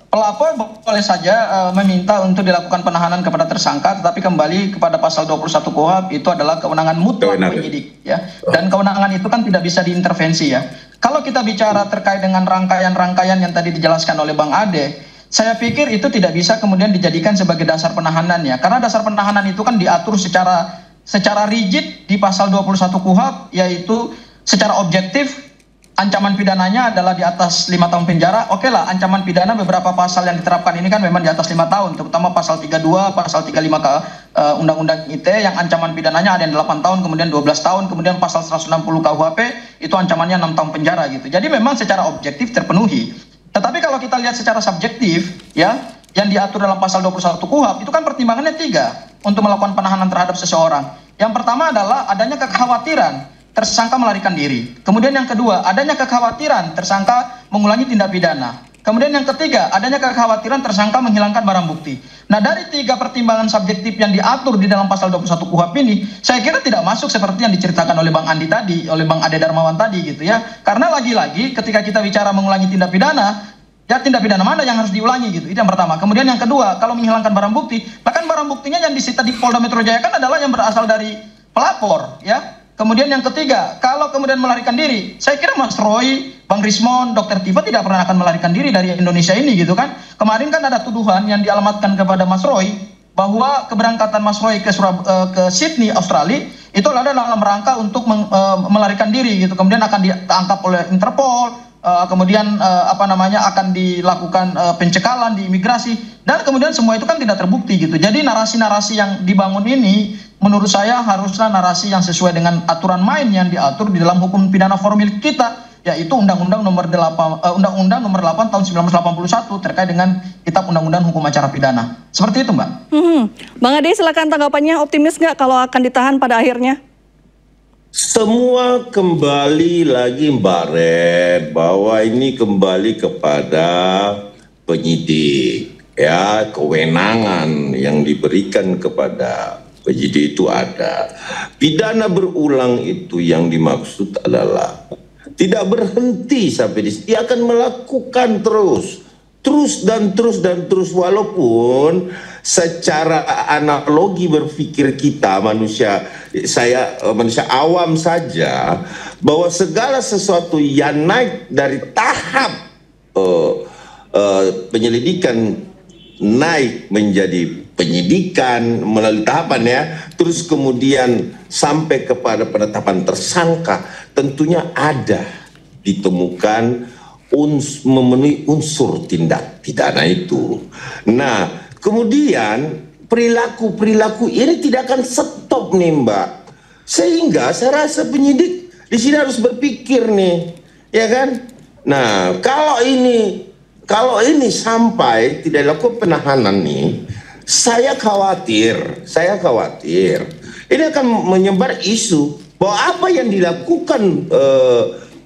pelapor boleh saja meminta untuk dilakukan penahanan kepada tersangka, tetapi kembali kepada pasal 21 KUHP itu adalah kewenangan mutlak penyidik ya. Dan kewenangan itu kan tidak bisa diintervensi ya. Kalau kita bicara terkait dengan rangkaian-rangkaian yang tadi dijelaskan oleh Bang Ade, saya pikir itu tidak bisa kemudian dijadikan sebagai dasar penahanan ya. Karena dasar penahanan itu kan diatur secara rigid di pasal 21 KUHP, yaitu secara objektif ancaman pidananya adalah di atas 5 tahun penjara. Oke lah, ancaman pidana beberapa pasal yang diterapkan ini kan memang di atas 5 tahun, terutama pasal 32, pasal 35 Undang-Undang ITE yang ancaman pidananya ada yang 8 tahun, kemudian 12 tahun, kemudian pasal 160 KUHP itu ancamannya 6 tahun penjara gitu. Jadi memang secara objektif terpenuhi. Tetapi kalau kita lihat secara subjektif ya, yang diatur dalam pasal 21 KUHP itu kan pertimbangannya 3 untuk melakukan penahanan terhadap seseorang. Yang pertama adalah adanya kekhawatiran tersangka melarikan diri. Kemudian yang kedua, adanya kekhawatiran tersangka mengulangi tindak pidana. Kemudian yang ketiga, adanya kekhawatiran tersangka menghilangkan barang bukti. Nah, dari 3 pertimbangan subjektif yang diatur di dalam pasal 21 KUHP ini, saya kira tidak masuk seperti yang diceritakan oleh Bang Andi tadi, oleh Bang Ade Darmawan tadi gitu ya. Karena lagi-lagi ketika kita bicara mengulangi tindak pidana, ya tindak pidana mana yang harus diulangi gitu. Itu yang pertama. Kemudian yang kedua, kalau menghilangkan barang bukti, bahkan barang buktinya yang disita di Polda Metro Jaya kan adalah yang berasal dari pelapor ya. Kemudian yang ketiga, kalau kemudian melarikan diri, saya kira Mas Roy, Bang Rismon, Dr. Tiva tidak pernah akan melarikan diri dari Indonesia ini gitu kan. Kemarin kan ada tuduhan yang dialamatkan kepada Mas Roy bahwa keberangkatan Mas Roy ke Sydney, Australia itu adalah dalam rangka untuk melarikan diri gitu. Kemudian akan ditangkap oleh Interpol, kemudian akan dilakukan pencekalan di imigrasi, dan kemudian semua itu kan tidak terbukti gitu. Jadi narasi-narasi yang dibangun ini menurut saya haruslah narasi yang sesuai dengan aturan main yang diatur di dalam hukum pidana formil kita, yaitu Undang-Undang nomor 8 tahun 1981 terkait dengan Kitab Undang-Undang Hukum Acara Pidana. Seperti itu, Mbak. Bang Ade, silakan tanggapannya. Optimis nggak kalau akan ditahan pada akhirnya? Semua kembali lagi, Mbak Red, bahwa ini kembali kepada penyidik. Ya, kewenangan yang diberikan kepada penyidik itu ada. Pidana berulang itu yang dimaksud adalah tidak berhenti sampai di sini. Dia akan melakukan terus dan terus walaupun secara analogi berpikir kita manusia awam saja bahwa segala sesuatu yang naik dari tahap penyelidikan naik menjadi penyidikan melalui tahapan ya, terus kemudian sampai kepada penetapan tersangka, tentunya ada ditemukan memenuhi unsur tindak pidana itu. Nah, kemudian perilaku ini tidak akan stop nih, Mbak. Sehingga saya rasa penyidik di sini harus berpikir nih, ya kan? Nah, kalau ini sampai tidak dilakukan penahanan nih, saya khawatir ini akan menyebar isu bahwa apa yang dilakukan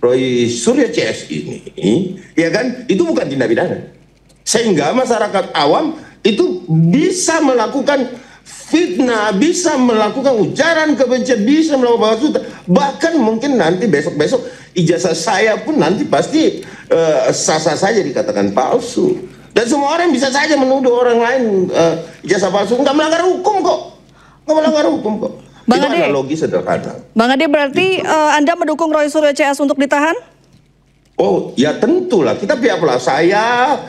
Roy Suryo CS ini, ya kan, itu bukan tindak pidana. Sehingga masyarakat awam itu bisa melakukan fitnah, bisa melakukan ujaran kebencian, bisa melakukan palsu. Bahkan mungkin nanti besok-besok ijazah saya pun nanti pasti sah-sah saja dikatakan palsu. Dan semua orang bisa saja menuduh orang lain ijazah palsu. Nggak melanggar hukum kok. Nggak melanggar hukum kok. Bang Itu Ade, analogi sederhana. Bang Ade, berarti Anda mendukung Roy Suryo CS untuk ditahan? Oh ya tentulah, kita pihak saya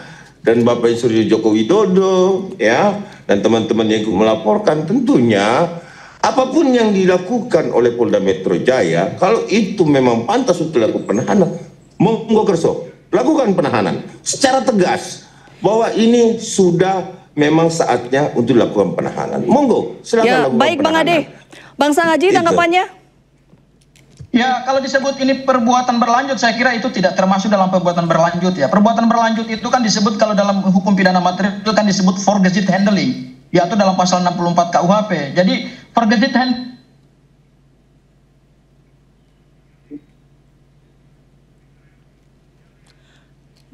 dan Bapak Suryo Joko Widodo ya, dan teman-teman yang melaporkan, tentunya apapun yang dilakukan oleh Polda Metro Jaya, kalau itu memang pantas untuk dilakukan penahanan, monggo kerso, lakukan penahanan secara tegas bahwa ini sudah memang saatnya untuk dilakukan penahanan. Monggo, silakan Ya, lakukan baik Bang penahanan. Ade. Bang Sangaji, tanggapannya? Ya, kalau disebut ini perbuatan berlanjut, saya kira itu tidak termasuk dalam perbuatan berlanjut ya. Perbuatan berlanjut itu kan disebut kalau dalam hukum pidana material itu kan disebut forgesit handling, yaitu dalam pasal 64 KUHP. Jadi forgesit handling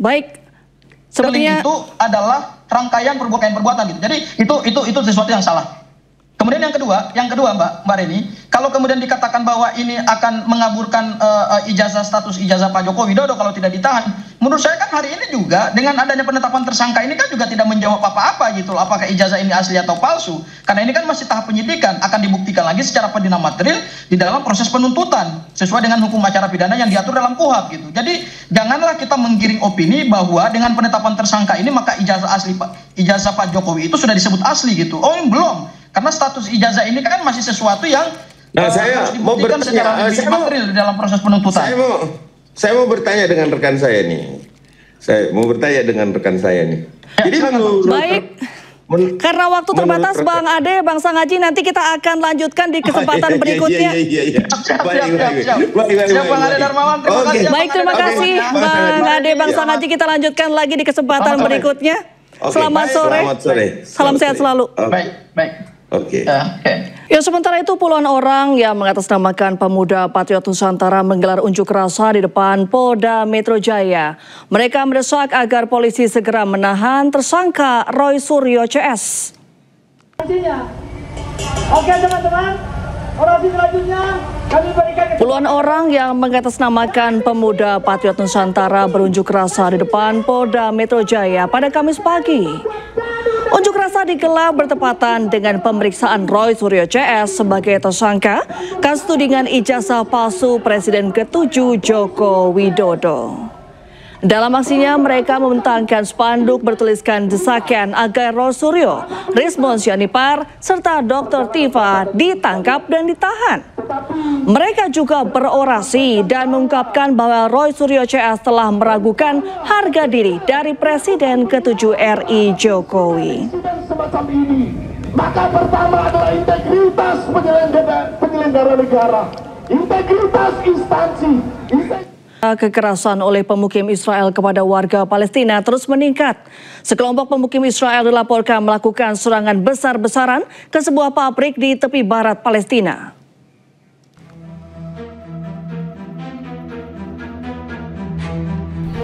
Baik, sepertinya itu adalah rangkaian perbuatan gitu. Jadi itu sesuatu yang salah. Kemudian yang kedua Mbak Reni, kalau kemudian dikatakan bahwa ini akan mengaburkan status ijazah Pak Joko Widodo kalau tidak ditahan, menurut saya kan hari ini juga dengan adanya penetapan tersangka ini kan juga tidak menjawab apa-apa gitu loh, apakah ijazah ini asli atau palsu. Karena ini kan masih tahap penyidikan, akan dibuktikan lagi secara pidana material di dalam proses penuntutan sesuai dengan hukum acara pidana yang diatur dalam KUHP gitu. Jadi janganlah kita menggiring opini bahwa dengan penetapan tersangka ini maka ijazah Pak Jokowi itu sudah disebut asli gitu. Oh, ini belum. Karena status ijazah ini kan masih sesuatu yang saya harus mau dibuktikan secara bertanya, material di dalam proses penuntutan. Saya mau bertanya dengan rekan saya nih. Jadi menurut baik. Karena waktu terbatas Bang Ade, Bang Sangaji, nanti kita akan lanjutkan di kesempatan berikutnya. Baik, terima kasih Bang Ade, Bang Sangaji, kita lanjutkan lagi di kesempatan berikutnya. Selamat sore. Salam sehat selalu. Baik. Oke. Ya, sementara itu puluhan orang yang mengatasnamakan Pemuda Patriot Nusantara menggelar unjuk rasa di depan Polda Metro Jaya. Mereka mendesak agar polisi segera menahan tersangka Roy Suryo CS. Oke teman-teman, orasi selanjutnya kami berikan. Puluhan orang yang mengatasnamakan Pemuda Patriot Nusantara berunjuk rasa di depan Polda Metro Jaya pada Kamis pagi. Unjuk rasa digelar bertepatan dengan pemeriksaan Roy Suryo CS sebagai tersangka kasus tudingan ijazah palsu Presiden ke-7 Joko Widodo. Dalam aksinya mereka membentangkan spanduk bertuliskan desakan agar Roy Suryo, Rismon Sianipar, serta Dr. Tiva ditangkap dan ditahan. Mereka juga berorasi dan mengungkapkan bahwa Roy Suryo CS telah meragukan harga diri dari Presiden ke-7 RI Jokowi. Semacam ini, maka pertama adalah integritas penyelenggara negara, integritas instansi. Kekerasan oleh pemukim Israel kepada warga Palestina terus meningkat. Sekelompok pemukim Israel dilaporkan melakukan serangan besar-besaran ke sebuah pabrik di tepi barat Palestina.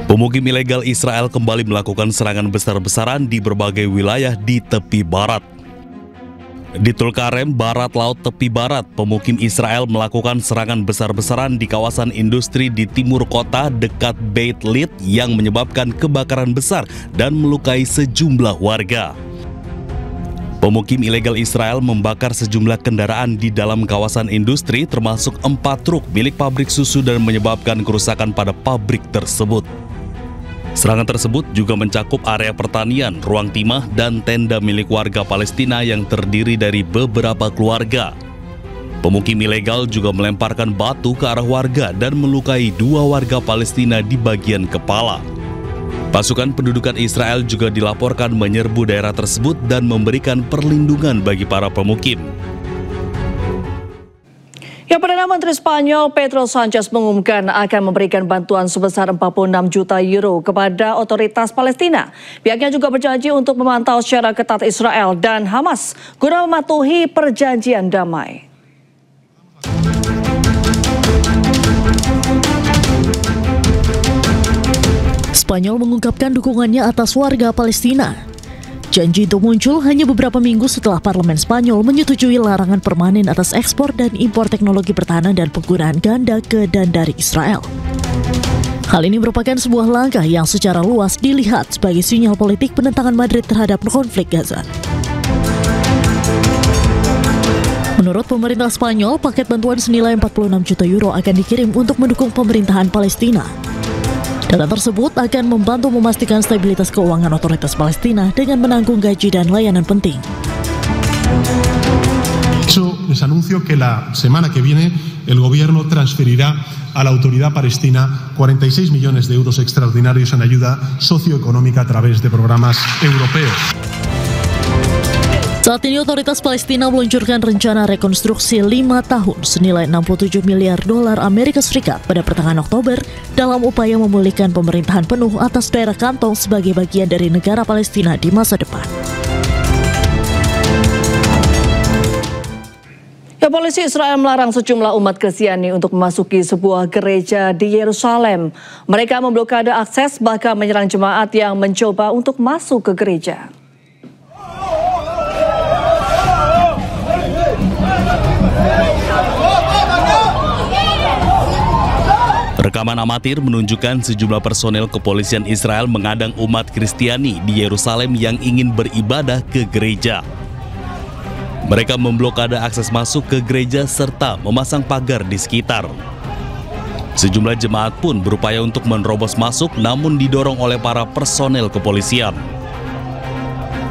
Pemukim ilegal Israel kembali melakukan serangan besar-besaran di berbagai wilayah di tepi barat. Di Tulkarem, barat laut tepi barat, pemukim Israel melakukan serangan besar-besaran di kawasan industri di timur kota dekat Beit Lit yang menyebabkan kebakaran besar dan melukai sejumlah warga. Pemukim ilegal Israel membakar sejumlah kendaraan di dalam kawasan industri termasuk 4 truk milik pabrik susu dan menyebabkan kerusakan pada pabrik tersebut. Serangan tersebut juga mencakup area pertanian, ruang timah, dan tenda milik warga Palestina yang terdiri dari beberapa keluarga. Pemukim ilegal juga melemparkan batu ke arah warga dan melukai 2 warga Palestina di bagian kepala. Pasukan pendudukan Israel juga dilaporkan menyerbu daerah tersebut dan memberikan perlindungan bagi para pemukim. Ya, Perdana Menteri Spanyol Pedro Sanchez mengumumkan akan memberikan bantuan sebesar 46 juta euro kepada otoritas Palestina. Pihaknya juga berjanji untuk memantau secara ketat Israel dan Hamas guna mematuhi perjanjian damai. Spanyol mengungkapkan dukungannya atas warga Palestina. Janji itu muncul hanya beberapa minggu setelah parlemen Spanyol menyetujui larangan permanen atas ekspor dan impor teknologi pertahanan dan penggunaan ganda ke dan dari Israel. Hal ini merupakan sebuah langkah yang secara luas dilihat sebagai sinyal politik penentangan Madrid terhadap konflik Gaza. Menurut pemerintah Spanyol, paket bantuan senilai 46 juta euro akan dikirim untuk mendukung pemerintahan Palestina. Dana tersebut akan membantu memastikan stabilitas keuangan otoritas Palestina dengan menanggung gaji dan layanan penting. Les anuncio que la semana que viene el gobierno transferirá a la autoridad palestina 46 millones de euros extraordinarios en ayuda socioeconómica a través de programas europeos. Saat ini otoritas Palestina meluncurkan rencana rekonstruksi 5 tahun senilai 67 miliar dolar Amerika Serikat pada pertengahan Oktober dalam upaya memulihkan pemerintahan penuh atas daerah kantong sebagai bagian dari negara Palestina di masa depan. Ya, polisi Israel melarang sejumlah umat Kristiani untuk memasuki sebuah gereja di Yerusalem. Mereka memblokade akses bahkan menyerang jemaat yang mencoba untuk masuk ke gereja. Rekaman amatir menunjukkan sejumlah personel kepolisian Israel mengadang umat Kristiani di Yerusalem yang ingin beribadah ke gereja. Mereka memblokade akses masuk ke gereja serta memasang pagar di sekitar. Sejumlah jemaat pun berupaya untuk menerobos masuk namun didorong oleh para personel kepolisian.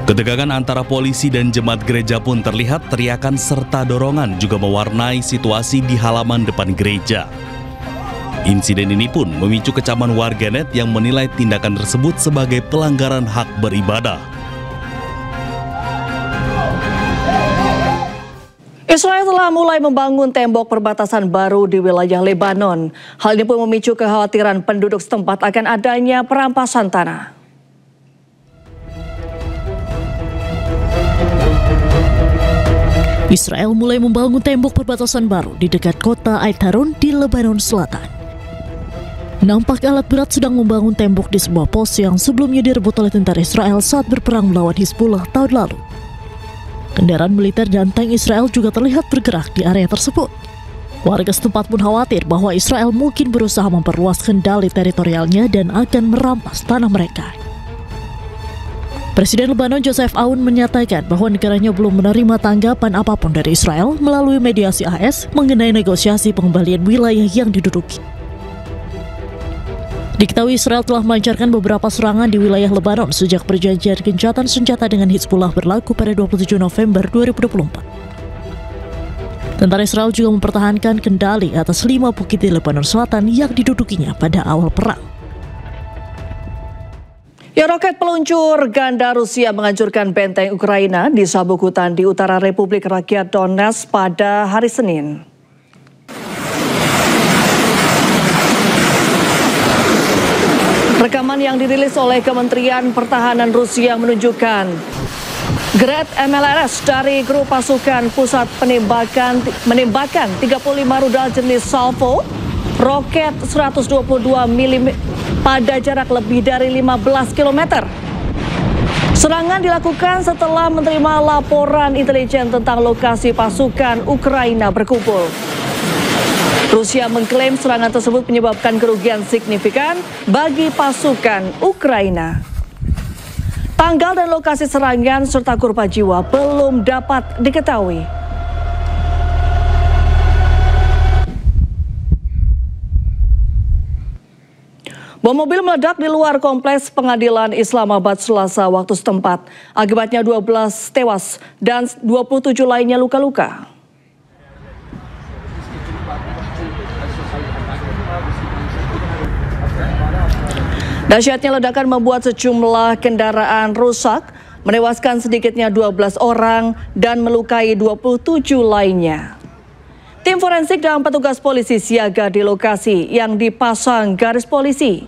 Ketegangan antara polisi dan jemaat gereja pun terlihat, teriakan serta dorongan juga mewarnai situasi di halaman depan gereja. Insiden ini pun memicu kecaman warganet yang menilai tindakan tersebut sebagai pelanggaran hak beribadah. Israel telah mulai membangun tembok perbatasan baru di wilayah Lebanon. Hal ini pun memicu kekhawatiran penduduk setempat akan adanya perampasan tanah. Israel mulai membangun tembok perbatasan baru di dekat kota Ait Harun di Lebanon Selatan. Nampak alat berat sedang membangun tembok di sebuah pos yang sebelumnya direbut oleh tentara Israel saat berperang melawan Hizbullah tahun lalu. Kendaraan militer dan tank Israel juga terlihat bergerak di area tersebut. Warga setempat pun khawatir bahwa Israel mungkin berusaha memperluas kendali teritorialnya dan akan merampas tanah mereka. Presiden Lebanon Joseph Aoun menyatakan bahwa negaranya belum menerima tanggapan apapun dari Israel melalui mediasi AS mengenai negosiasi pengembalian wilayah yang diduduki. Diketahui Israel telah melancarkan beberapa serangan di wilayah Lebanon sejak perjanjian gencatan senjata dengan Hizbullah berlaku pada 27 November 2024. Tentara Israel juga mempertahankan kendali atas 5 bukit di Lebanon Selatan yang didudukinya pada awal perang. Ya, roket peluncur ganda Rusia menghancurkan benteng Ukraina di sabuk hutan di utara Republik Rakyat Donetsk pada hari Senin. Rekaman yang dirilis oleh Kementerian Pertahanan Rusia menunjukkan Grad MLRS dari grup pasukan pusat menembakkan 35 rudal jenis Salvo, roket 122 mm pada jarak lebih dari 15 km. Serangan dilakukan setelah menerima laporan intelijen tentang lokasi pasukan Ukraina berkumpul. Rusia mengklaim serangan tersebut menyebabkan kerugian signifikan bagi pasukan Ukraina. Tanggal dan lokasi serangan serta korban jiwa belum dapat diketahui. Bom mobil meledak di luar kompleks pengadilan Islamabad Selasa waktu setempat. Akibatnya 12 tewas dan 27 lainnya luka-luka. Dahsyatnya ledakan membuat sejumlah kendaraan rusak, menewaskan sedikitnya 12 orang dan melukai 27 lainnya. Tim forensik dan petugas polisi siaga di lokasi yang dipasang garis polisi.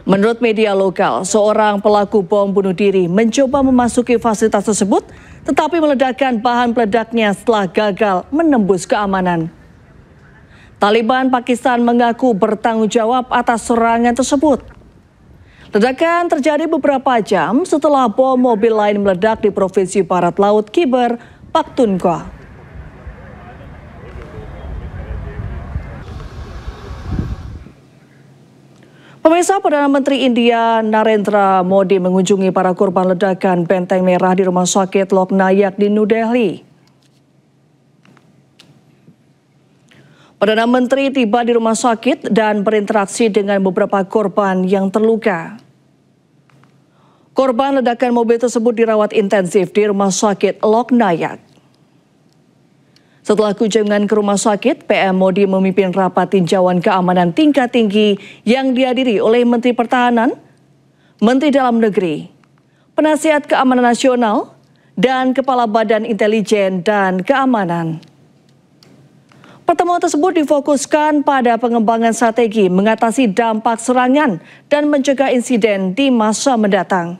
Menurut media lokal, seorang pelaku bom bunuh diri mencoba memasuki fasilitas tersebut, tetapi meledakkan bahan peledaknya setelah gagal menembus keamanan. Taliban Pakistan mengaku bertanggung jawab atas serangan tersebut. Ledakan terjadi beberapa jam setelah bom mobil lain meledak di Provinsi Barat Laut Khyber Pakhtunkhwa. Pemirsa, Perdana Menteri India Narendra Modi mengunjungi para korban ledakan Benteng Merah di Rumah Sakit Lok Nayak di New Delhi. Perdana Menteri tiba di rumah sakit dan berinteraksi dengan beberapa korban yang terluka. Korban ledakan mobil tersebut dirawat intensif di Rumah Sakit Lok Nayak. Setelah kunjungan ke rumah sakit, PM Modi memimpin rapat tinjauan keamanan tingkat tinggi yang dihadiri oleh Menteri Pertahanan, Menteri Dalam Negeri, Penasihat Keamanan Nasional, dan Kepala Badan Intelijen dan Keamanan. Pertemuan tersebut difokuskan pada pengembangan strategi mengatasi dampak serangan dan mencegah insiden di masa mendatang.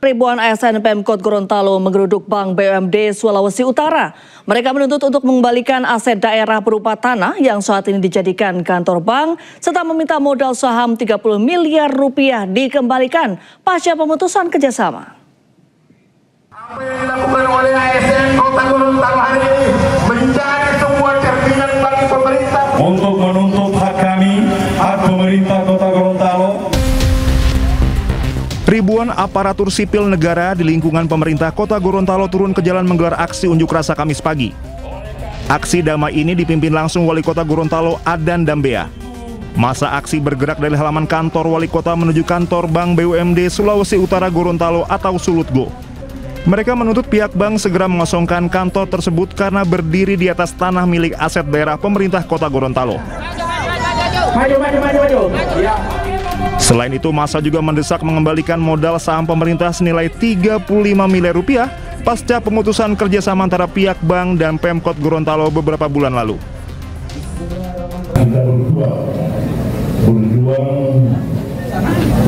Ribuan ASN Pemkot Gorontalo menggeruduk Bank BUMD Sulawesi Utara. Mereka menuntut untuk mengembalikan aset daerah berupa tanah yang saat ini dijadikan kantor bank, serta meminta modal saham 30 miliar rupiah dikembalikan pasca pemutusan kerjasama. Apa yang dilakukan oleh ASN Kota Gorontalo hari ini menjadi sebuah cerminan bagi pemerintah untuk menuntut hak kami, hak pemerintah Kota Gorontalo. Ribuan aparatur sipil negara di lingkungan pemerintah Kota Gorontalo turun ke jalan menggelar aksi unjuk rasa Kamis pagi. Aksi damai ini dipimpin langsung Wali Kota Gorontalo Adan Dambea. Masa aksi bergerak dari halaman kantor Wali Kota menuju kantor Bank BUMD Sulawesi Utara Gorontalo atau Sulutgo. Mereka menuntut pihak bank segera mengosongkan kantor tersebut karena berdiri di atas tanah milik aset daerah pemerintah Kota Gorontalo. Maju. Ya. Selain itu, massa juga mendesak mengembalikan modal saham pemerintah senilai 35 miliar rupiah pasca pemutusan kerjasama antara pihak bank dan Pemkot Gorontalo beberapa bulan lalu. Kita berjuang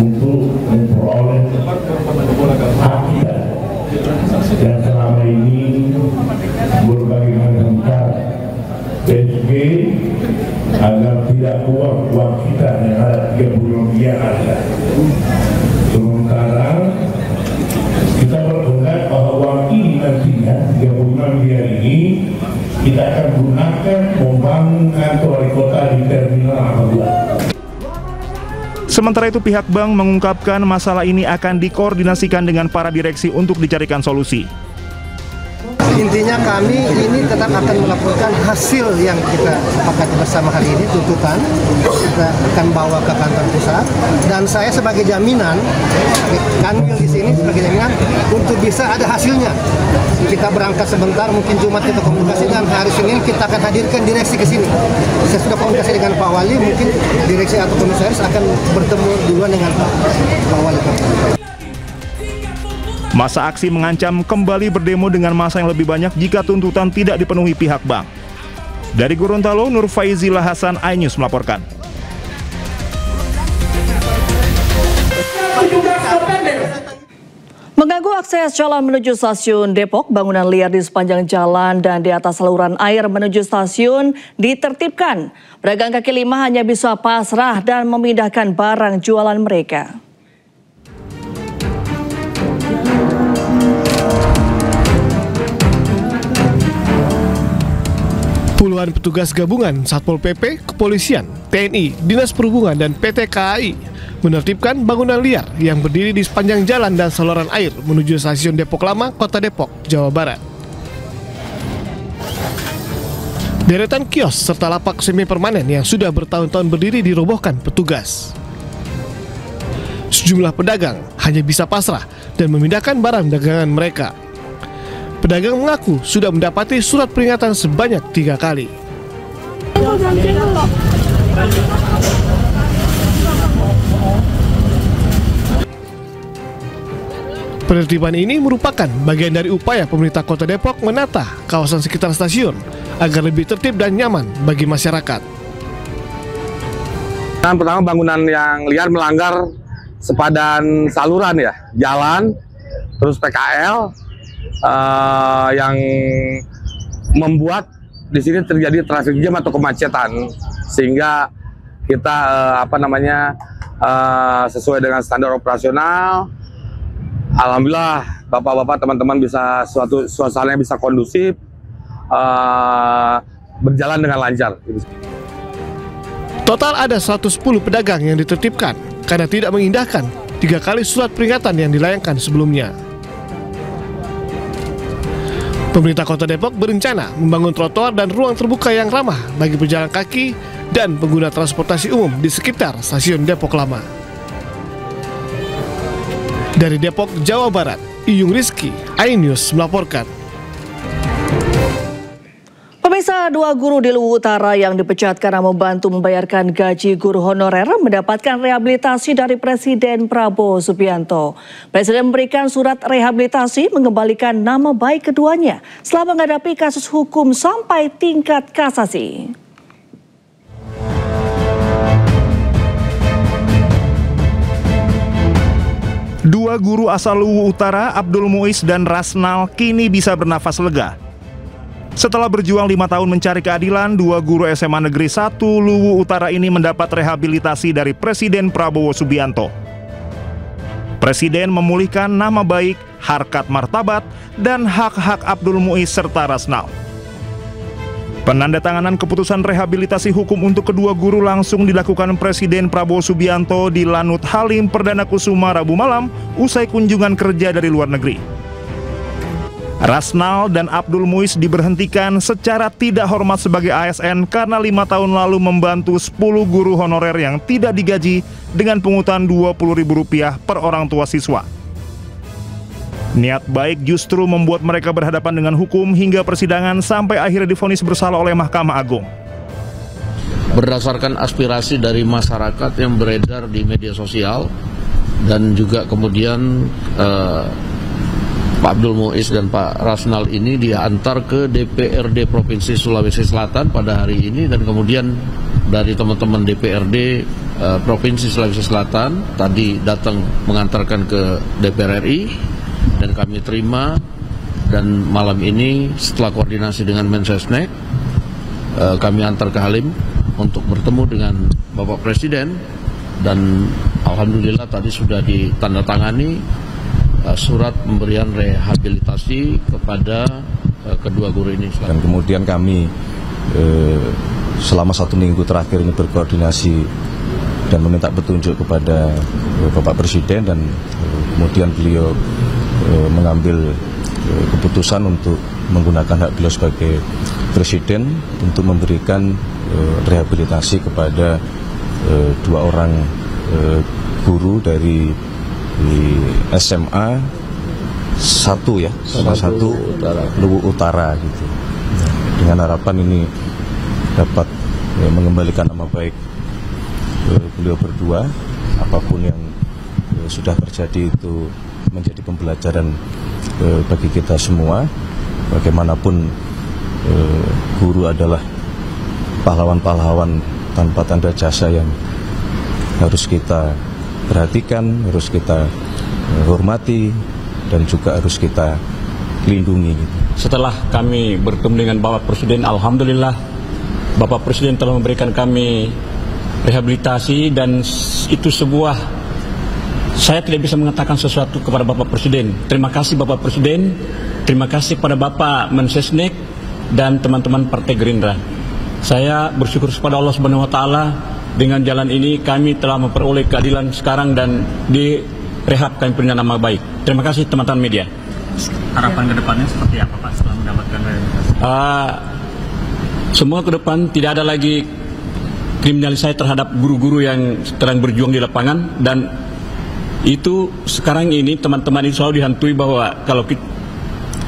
untuk memperoleh hak kita yang selama ini berbagai macam cara PSG agar tidak uang kita yang ada 30 miliar ada. Sementara kita berpendapat bahwa uang ini nantinya 36 miliar ini kita akan gunakan membangun kantor wali kota di terminal Apabua. Sementara itu, pihak bank mengungkapkan masalah ini akan dikoordinasikan dengan para direksi untuk dicarikan solusi. Intinya kami ini tetap akan melakukan hasil yang kita sepakati bersama hari ini, tuntutan kita akan bawa ke kantor pusat, dan saya sebagai jaminan, kami di sini sebagai jaminan untuk bisa ada hasilnya. Kita berangkat sebentar, mungkin Jumat kita komunikasi, dan hari Senin kita akan hadirkan direksi ke sini. Saya sudah komunikasi dengan Pak Wali, mungkin direksi atau komisaris akan bertemu duluan dengan Pak Wali. Masa aksi mengancam kembali berdemo dengan massa yang lebih banyak jika tuntutan tidak dipenuhi pihak bank. Dari Gorontalo, Nur Faizila Hasan, iNews melaporkan. Mengganggu akses jalan menuju stasiun Depok, bangunan liar di sepanjang jalan dan di atas saluran air menuju stasiun ditertibkan. Pedagang kaki lima hanya bisa pasrah dan memindahkan barang jualan mereka. Puluhan petugas gabungan Satpol PP, Kepolisian, TNI, Dinas Perhubungan, dan PT KAI menertibkan bangunan liar yang berdiri di sepanjang jalan dan saluran air menuju stasiun Depok Lama, Kota Depok, Jawa Barat. Deretan kios serta lapak semi permanen yang sudah bertahun-tahun berdiri dirobohkan petugas. Sejumlah pedagang hanya bisa pasrah dan memindahkan barang dagangan mereka. Pedagang mengaku sudah mendapati surat peringatan sebanyak 3 kali. Penertiban ini merupakan bagian dari upaya pemerintah Kota Depok menata kawasan sekitar stasiun agar lebih tertib dan nyaman bagi masyarakat. Yang pertama, bangunan yang liar melanggar sepadan saluran ya, jalan, terus PKL yang membuat di sini terjadi traffic jam atau kemacetan, sehingga kita sesuai dengan standar operasional. Alhamdulillah bapak-bapak teman-teman bisa suasananya bisa kondusif, berjalan dengan lancar. Total ada 110 pedagang yang ditertibkan karena tidak mengindahkan 3 kali surat peringatan yang dilayangkan sebelumnya. Pemerintah Kota Depok berencana membangun trotoar dan ruang terbuka yang ramah bagi pejalan kaki dan pengguna transportasi umum di sekitar stasiun Depok Lama. Dari Depok, Jawa Barat, Iyung Rizky, iNews melaporkan. Pemirsa, 2 guru di Luwu Utara yang dipecat karena membantu membayarkan gaji guru honorer mendapatkan rehabilitasi dari Presiden Prabowo Subianto. Presiden memberikan surat rehabilitasi mengembalikan nama baik keduanya setelah menghadapi kasus hukum sampai tingkat kasasi. Dua guru asal Luwu Utara, Abdul Muiz dan Rasnal, kini bisa bernafas lega. Setelah berjuang 5 tahun mencari keadilan, 2 guru SMA Negeri 1 Luwu Utara ini mendapat rehabilitasi dari Presiden Prabowo Subianto. Presiden memulihkan nama baik, harkat martabat, dan hak-hak Abdul Muiz serta Rasnal. Penandatanganan keputusan rehabilitasi hukum untuk kedua guru langsung dilakukan Presiden Prabowo Subianto di Lanut Halim Perdana Kusuma Rabu malam usai kunjungan kerja dari luar negeri. Rasnal dan Abdul Muiz diberhentikan secara tidak hormat sebagai ASN karena 5 tahun lalu membantu 10 guru honorer yang tidak digaji dengan pungutan Rp20.000 per orang tua siswa. Niat baik justru membuat mereka berhadapan dengan hukum hingga persidangan sampai akhirnya divonis bersalah oleh Mahkamah Agung. Berdasarkan aspirasi dari masyarakat yang beredar di media sosial dan juga kemudian Pak Abdul Muiz dan Pak Rasnal ini diantar ke DPRD Provinsi Sulawesi Selatan pada hari ini, dan kemudian dari teman-teman DPRD Provinsi Sulawesi Selatan tadi datang mengantarkan ke DPR RI dan kami terima, dan malam ini setelah koordinasi dengan Mensesnek kami antar ke Halim untuk bertemu dengan Bapak Presiden, dan alhamdulillah tadi sudah ditandatangani surat pemberian rehabilitasi kepada kedua guru ini. Dan kemudian kami selama 1 minggu terakhir ini berkoordinasi dan meminta petunjuk kepada Bapak Presiden, dan kemudian beliau mengambil keputusan untuk menggunakan hak beliau sebagai Presiden untuk memberikan rehabilitasi kepada 2 orang guru dari SMA 1 ya, SMA 1 Luwu Utara gitu. Dengan harapan ini dapat mengembalikan nama baik beliau berdua. Apapun yang sudah terjadi itu menjadi pembelajaran bagi kita semua. Bagaimanapun guru adalah pahlawan-pahlawan tanpa tanda jasa yang harus kita perhatikan, harus kita hormati, dan juga harus kita lindungi. Setelah kami bertemu dengan Bapak Presiden, alhamdulillah Bapak Presiden telah memberikan kami rehabilitasi, dan itu sebuah, saya tidak bisa mengatakan sesuatu kepada Bapak Presiden. Terima kasih Bapak Presiden, terima kasih kepada Bapak Mensesnek dan teman-teman Partai Gerindra. Saya bersyukur kepada Allah Subhanahu wa taala. Dengan jalan ini kami telah memperoleh keadilan sekarang dan direhab, kami punya nama baik. Terima kasih teman-teman media. Harapan ke depannya seperti apa Pak setelah mendapatkan rehabilitasi? Semua ke depan tidak ada lagi kriminalisasi terhadap guru-guru yang sedang berjuang di lapangan, dan itu sekarang ini teman-teman ini selalu dihantui bahwa kalau kita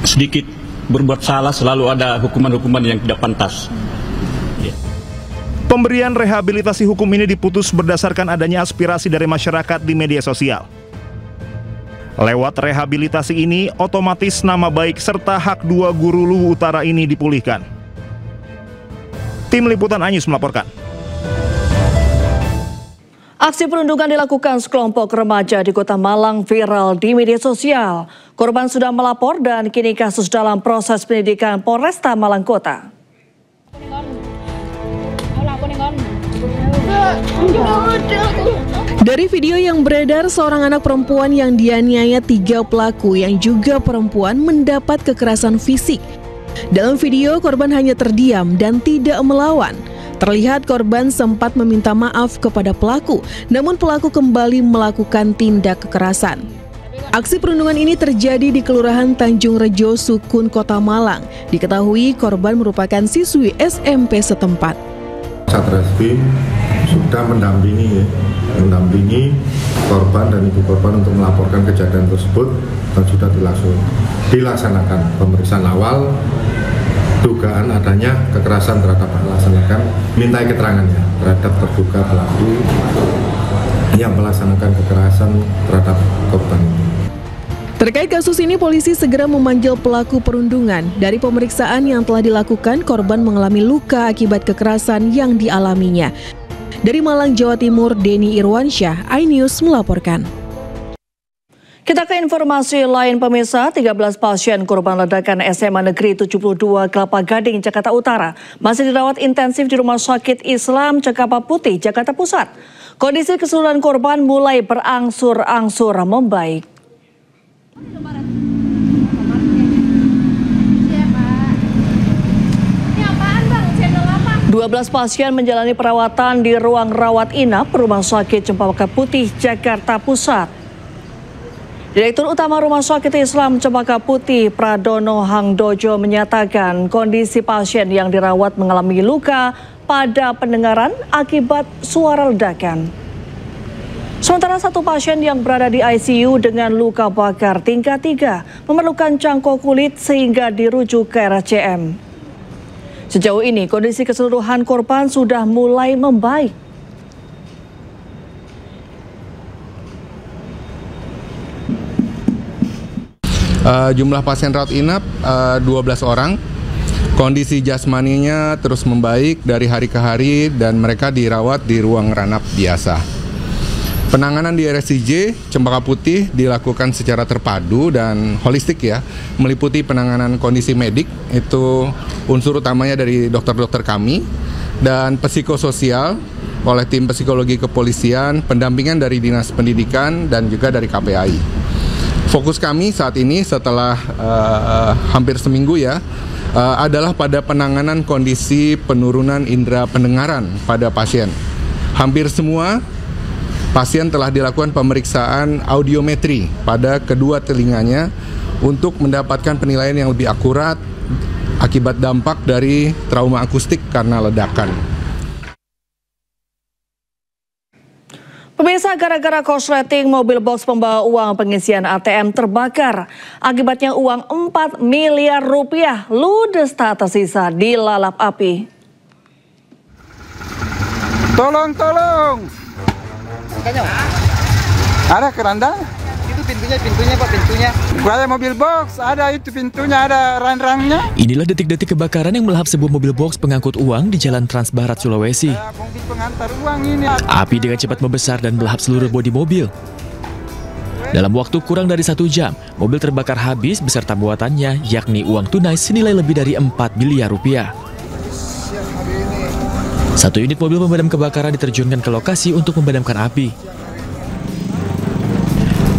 sedikit berbuat salah selalu ada hukuman-hukuman yang tidak pantas. Pemberian rehabilitasi hukum ini diputus berdasarkan adanya aspirasi dari masyarakat di media sosial. Lewat rehabilitasi ini, otomatis nama baik serta hak 2 guru Luwu Utara ini dipulihkan. Tim Liputan iNews melaporkan. Aksi perundungan dilakukan sekelompok remaja di Kota Malang viral di media sosial. Korban sudah melapor dan kini kasus dalam proses penyidikan Polresta Malang Kota. Dari video yang beredar, seorang anak perempuan yang dianiaya 3 pelaku yang juga perempuan mendapat kekerasan fisik. Dalam video, korban hanya terdiam dan tidak melawan. Terlihat korban sempat meminta maaf kepada pelaku, namun pelaku kembali melakukan tindak kekerasan. Aksi perundungan ini terjadi di Kelurahan Tanjung Rejo, Sukun, Kota Malang. Diketahui korban merupakan siswi SMP setempat. Satreskrim sudah mendampingi korban dan ibu korban untuk melaporkan kejadian tersebut dan sudah dilaksanakan pemeriksaan awal. Dugaan adanya kekerasan terhadap melaksanakan mintai keterangannya terhadap terduga pelaku yang melaksanakan kekerasan terhadap korban. Terkait kasus ini, polisi segera memanggil pelaku perundungan. Dari pemeriksaan yang telah dilakukan, korban mengalami luka akibat kekerasan yang dialaminya. Dari Malang, Jawa Timur, Denny Irwansyah, iNews melaporkan. Kita ke informasi lain, pemirsa. 13 pasien korban ledakan SMA Negeri 72 Kelapa Gading, Jakarta Utara masih dirawat intensif di Rumah Sakit Islam Cempaka Putih, Jakarta Pusat. Kondisi keseluruhan korban mulai berangsur-angsur membaik. 12 pasien menjalani perawatan di ruang rawat inap Rumah Sakit Cempaka Putih, Jakarta Pusat. Direktur Utama Rumah Sakit Islam Cempaka Putih, Pradono Hangdojo, menyatakan kondisi pasien yang dirawat mengalami luka pada pendengaran akibat suara ledakan. Sementara satu pasien yang berada di ICU dengan luka bakar tingkat 3 memerlukan cangkok kulit sehingga dirujuk ke RSCM. Sejauh ini kondisi keseluruhan korban sudah mulai membaik. Jumlah pasien rawat inap 12 orang. Kondisi jasmaninya terus membaik dari hari ke hari dan mereka dirawat di ruang ranap biasa. Penanganan di RSCJ Cempaka Putih dilakukan secara terpadu dan holistik ya, meliputi penanganan kondisi medik, itu unsur utamanya dari dokter-dokter kami, dan psikososial oleh tim psikologi kepolisian, pendampingan dari Dinas Pendidikan dan juga dari KPAI. Fokus kami saat ini setelah hampir seminggu ya, adalah pada penanganan kondisi penurunan indera pendengaran pada pasien. Hampir semua pasien telah dilakukan pemeriksaan audiometri pada kedua telinganya untuk mendapatkan penilaian yang lebih akurat akibat dampak dari trauma akustik karena ledakan. Pemirsa, gara-gara korsleting mobil box pembawa uang pengisian ATM terbakar. Akibatnya uang 4 miliar rupiah ludes tak tersisa dilalap api. Tolong! Ada keranda? Itu pintunya Pak, pintunya. Kayak mobil box, ada itu pintunya, ada rang-rangnya. Inilah detik-detik kebakaran yang melahap sebuah mobil box pengangkut uang di Jalan Trans Barat, Sulawesi. Mobil pengantar uang ini. Api dengan cepat membesar dan melahap seluruh bodi mobil. Dalam waktu kurang dari 1 jam, mobil terbakar habis beserta muatannya, yakni uang tunai senilai lebih dari 4 miliar rupiah. 1 unit mobil pemadam kebakaran diterjunkan ke lokasi untuk memadamkan api.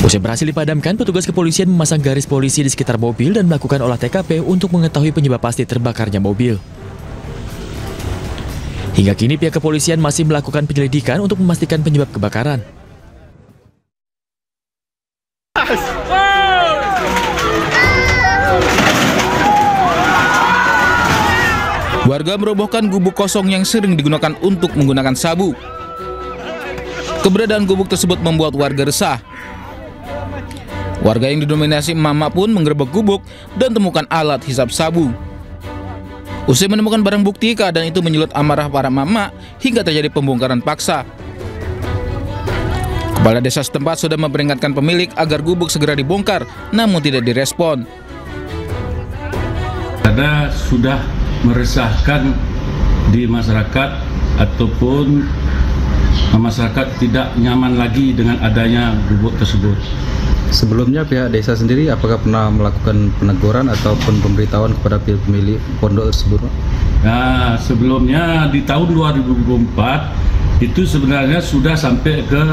Usai berhasil dipadamkan, petugas kepolisian memasang garis polisi di sekitar mobil dan melakukan olah TKP untuk mengetahui penyebab pasti terbakarnya mobil. Hingga kini pihak kepolisian masih melakukan penyelidikan untuk memastikan penyebab kebakaran. Warga merobohkan gubuk kosong yang sering digunakan untuk menggunakan sabu. Keberadaan gubuk tersebut membuat warga resah. Warga yang didominasi emak-emak pun menggerebek gubuk dan temukan alat hisap sabu. Usai menemukan barang bukti, keadaan itu menyulut amarah para emak-emak hingga terjadi pembongkaran paksa. Kepala desa setempat sudah memperingatkan pemilik agar gubuk segera dibongkar, namun tidak direspon. Ada sudah meresahkan di masyarakat ataupun masyarakat tidak nyaman lagi dengan adanya gubuk tersebut. Sebelumnya pihak desa sendiri apakah pernah melakukan peneguran ataupun pemberitahuan kepada pemilik pondok tersebut? Nah, sebelumnya di tahun 2024 itu sebenarnya sudah sampai ke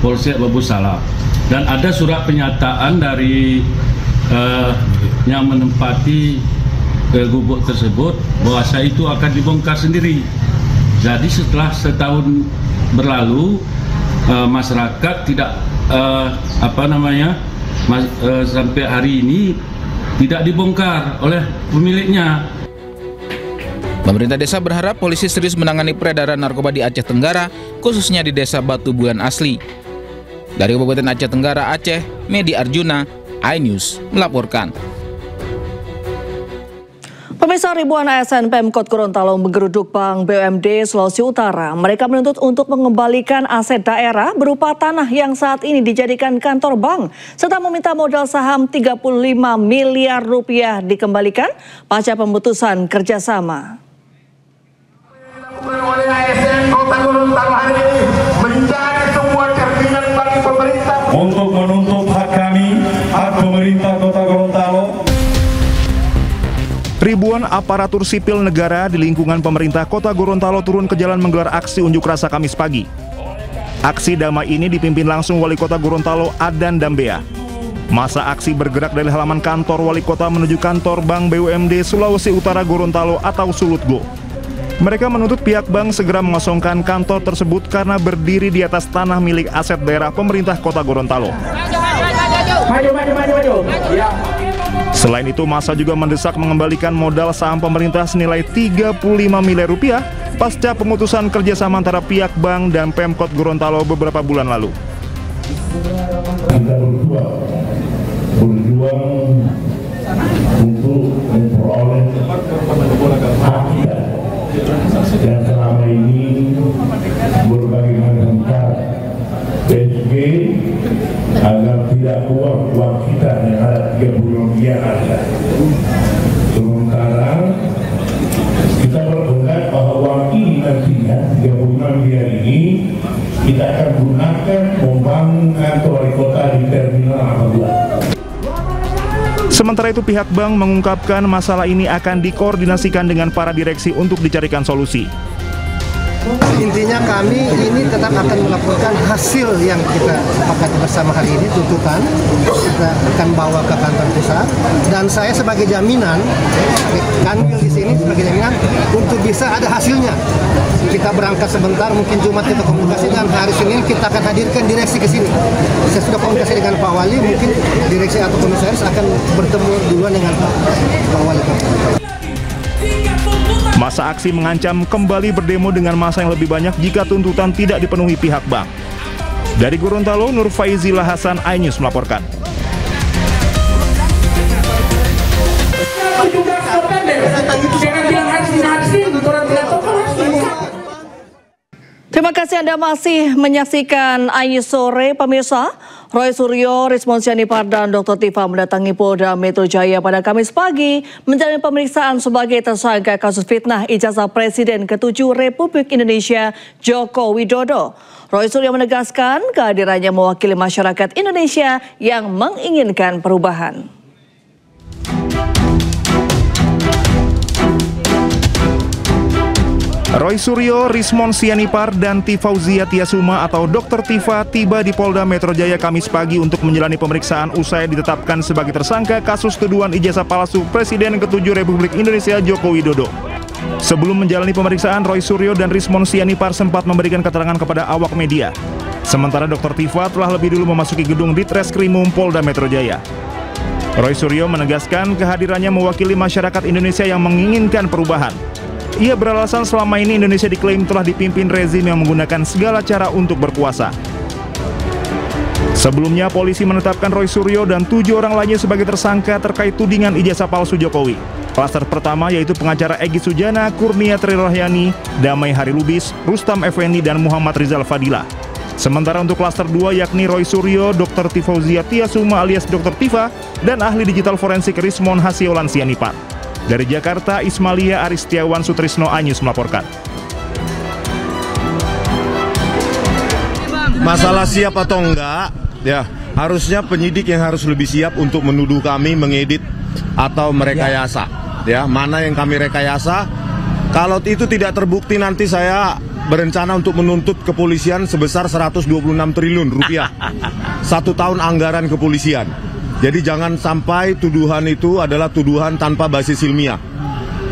Polsek Babu Salam dan ada surat pernyataan dari yang menempati gubuk tersebut bahwa itu akan dibongkar sendiri. Jadi setelah setahun berlalu masyarakat tidak sampai hari ini tidak dibongkar oleh pemiliknya. Pemerintah desa berharap polisi serius menangani peredaran narkoba di Aceh Tenggara, khususnya di desa Batu Bulan Asli. Dari Kabupaten Aceh Tenggara, Aceh, Medi Arjuna, iNews melaporkan. Pemirsa, ribuan ASN Pemkot Gorontalo menggeruduk Bank BUMD Sulawesi Utara. Mereka menuntut untuk mengembalikan aset daerah berupa tanah yang saat ini dijadikan kantor bank, serta meminta modal saham 35 miliar rupiah dikembalikan pasca pemutusan kerjasama. Oleh ASN Kota Gorontalo hari ini menjadi sebuah cerminan bagi pemerintah untuk menuntut hak kami, hak pemerintah Kota Gorontalo. Ribuan aparatur sipil negara di lingkungan pemerintah Kota Gorontalo turun ke jalan menggelar aksi unjuk rasa Kamis pagi. Aksi damai ini dipimpin langsung Wali Kota Gorontalo Adan Dambea. Masa aksi bergerak dari halaman kantor Wali Kota menuju kantor Bank BUMD Sulawesi Utara Gorontalo atau Sulutgo. Mereka menuntut pihak bank segera mengosongkan kantor tersebut karena berdiri di atas tanah milik aset daerah pemerintah Kota Gorontalo. Maju. Ya. Selain itu, massa juga mendesak mengembalikan modal saham pemerintah senilai 35 miliar rupiah pasca pemutusan kerjasama antara pihak bank dan Pemkot Gorontalo beberapa bulan lalu. Kita berjuang untuk memperoleh hak kita yang selama ini berbagai macam cara PSG agar tidak keluar uang kita yang ada 30 miliar ada. Sementara kita berpendapat bahwa uang ini nantinya 35 miliar ini kita akan gunakan membangun kantor wali kota di Terminal 14. Sementara itu pihak bank mengungkapkan masalah ini akan dikoordinasikan dengan para direksi untuk dicarikan solusi. Intinya kami ini tetap akan melaporkan hasil yang kita sepakati bersama hari ini, tuntutan kita akan bawa ke kantor pusat, dan saya sebagai jaminan, kami di sini sebagai jaminan untuk bisa ada hasilnya. Kita berangkat sebentar, mungkin Jumat kita komunikasi, dan hari Senin kita akan hadirkan direksi ke sini. Saya sudah komunikasi dengan Pak Wali, mungkin direksi atau komisaris akan bertemu duluan dengan Pak Wali. Masa aksi mengancam kembali berdemo dengan massa yang lebih banyak jika tuntutan tidak dipenuhi pihak bank. Dari Gorontalo, Nur Faizillah Hasan, iNews melaporkan. Terima kasih Anda masih menyaksikan iNews Sore, pemirsa. Roy Suryo, Rismon Sianipar, dan Dr. Tifa mendatangi Polda Metro Jaya pada Kamis pagi menjalani pemeriksaan sebagai tersangka kasus fitnah ijazah Presiden ke-7 Republik Indonesia Joko Widodo. Roy Suryo menegaskan kehadirannya mewakili masyarakat Indonesia yang menginginkan perubahan. Roy Suryo, Rismon Sianipar, dan Tifauzia Tiasuma atau Dr. Tifa tiba di Polda Metro Jaya Kamis pagi untuk menjalani pemeriksaan usai ditetapkan sebagai tersangka kasus tuduhan ijazah palsu Presiden ke-7 Republik Indonesia Joko Widodo. Sebelum menjalani pemeriksaan, Roy Suryo dan Rismon Sianipar sempat memberikan keterangan kepada awak media. Sementara Dr. Tifa telah lebih dulu memasuki gedung Ditreskrimum Polda Metro Jaya. Roy Suryo menegaskan kehadirannya mewakili masyarakat Indonesia yang menginginkan perubahan. Ia beralasan selama ini Indonesia diklaim telah dipimpin rezim yang menggunakan segala cara untuk berkuasa. Sebelumnya, polisi menetapkan Roy Suryo dan 7 orang lainnya sebagai tersangka terkait tudingan ijazah palsu Jokowi. Klaster pertama yaitu pengacara Egy Sujana, Kurnia Trirohyani, Damai Hari Lubis, Rustam Effendi, dan Muhammad Rizal Fadilah. Sementara untuk klaster 2 yakni Roy Suryo, Dr. Tifauzia Tiasuma alias Dr. Tifa, dan ahli digital forensik Rismon Hasiolan Sianipar. Dari Jakarta, Ismalia Aristiawan Sutrisno, iNews melaporkan. Masalah siap atau enggak, ya Harusnya penyidik yang harus lebih siap untuk menuduh kami mengedit atau merekayasa. Ya, mana yang kami rekayasa? Kalau itu tidak terbukti, nanti saya berencana untuk menuntut kepolisian sebesar 126 triliun rupiah. 1 tahun anggaran kepolisian. Jadi jangan sampai tuduhan itu adalah tuduhan tanpa basis ilmiah.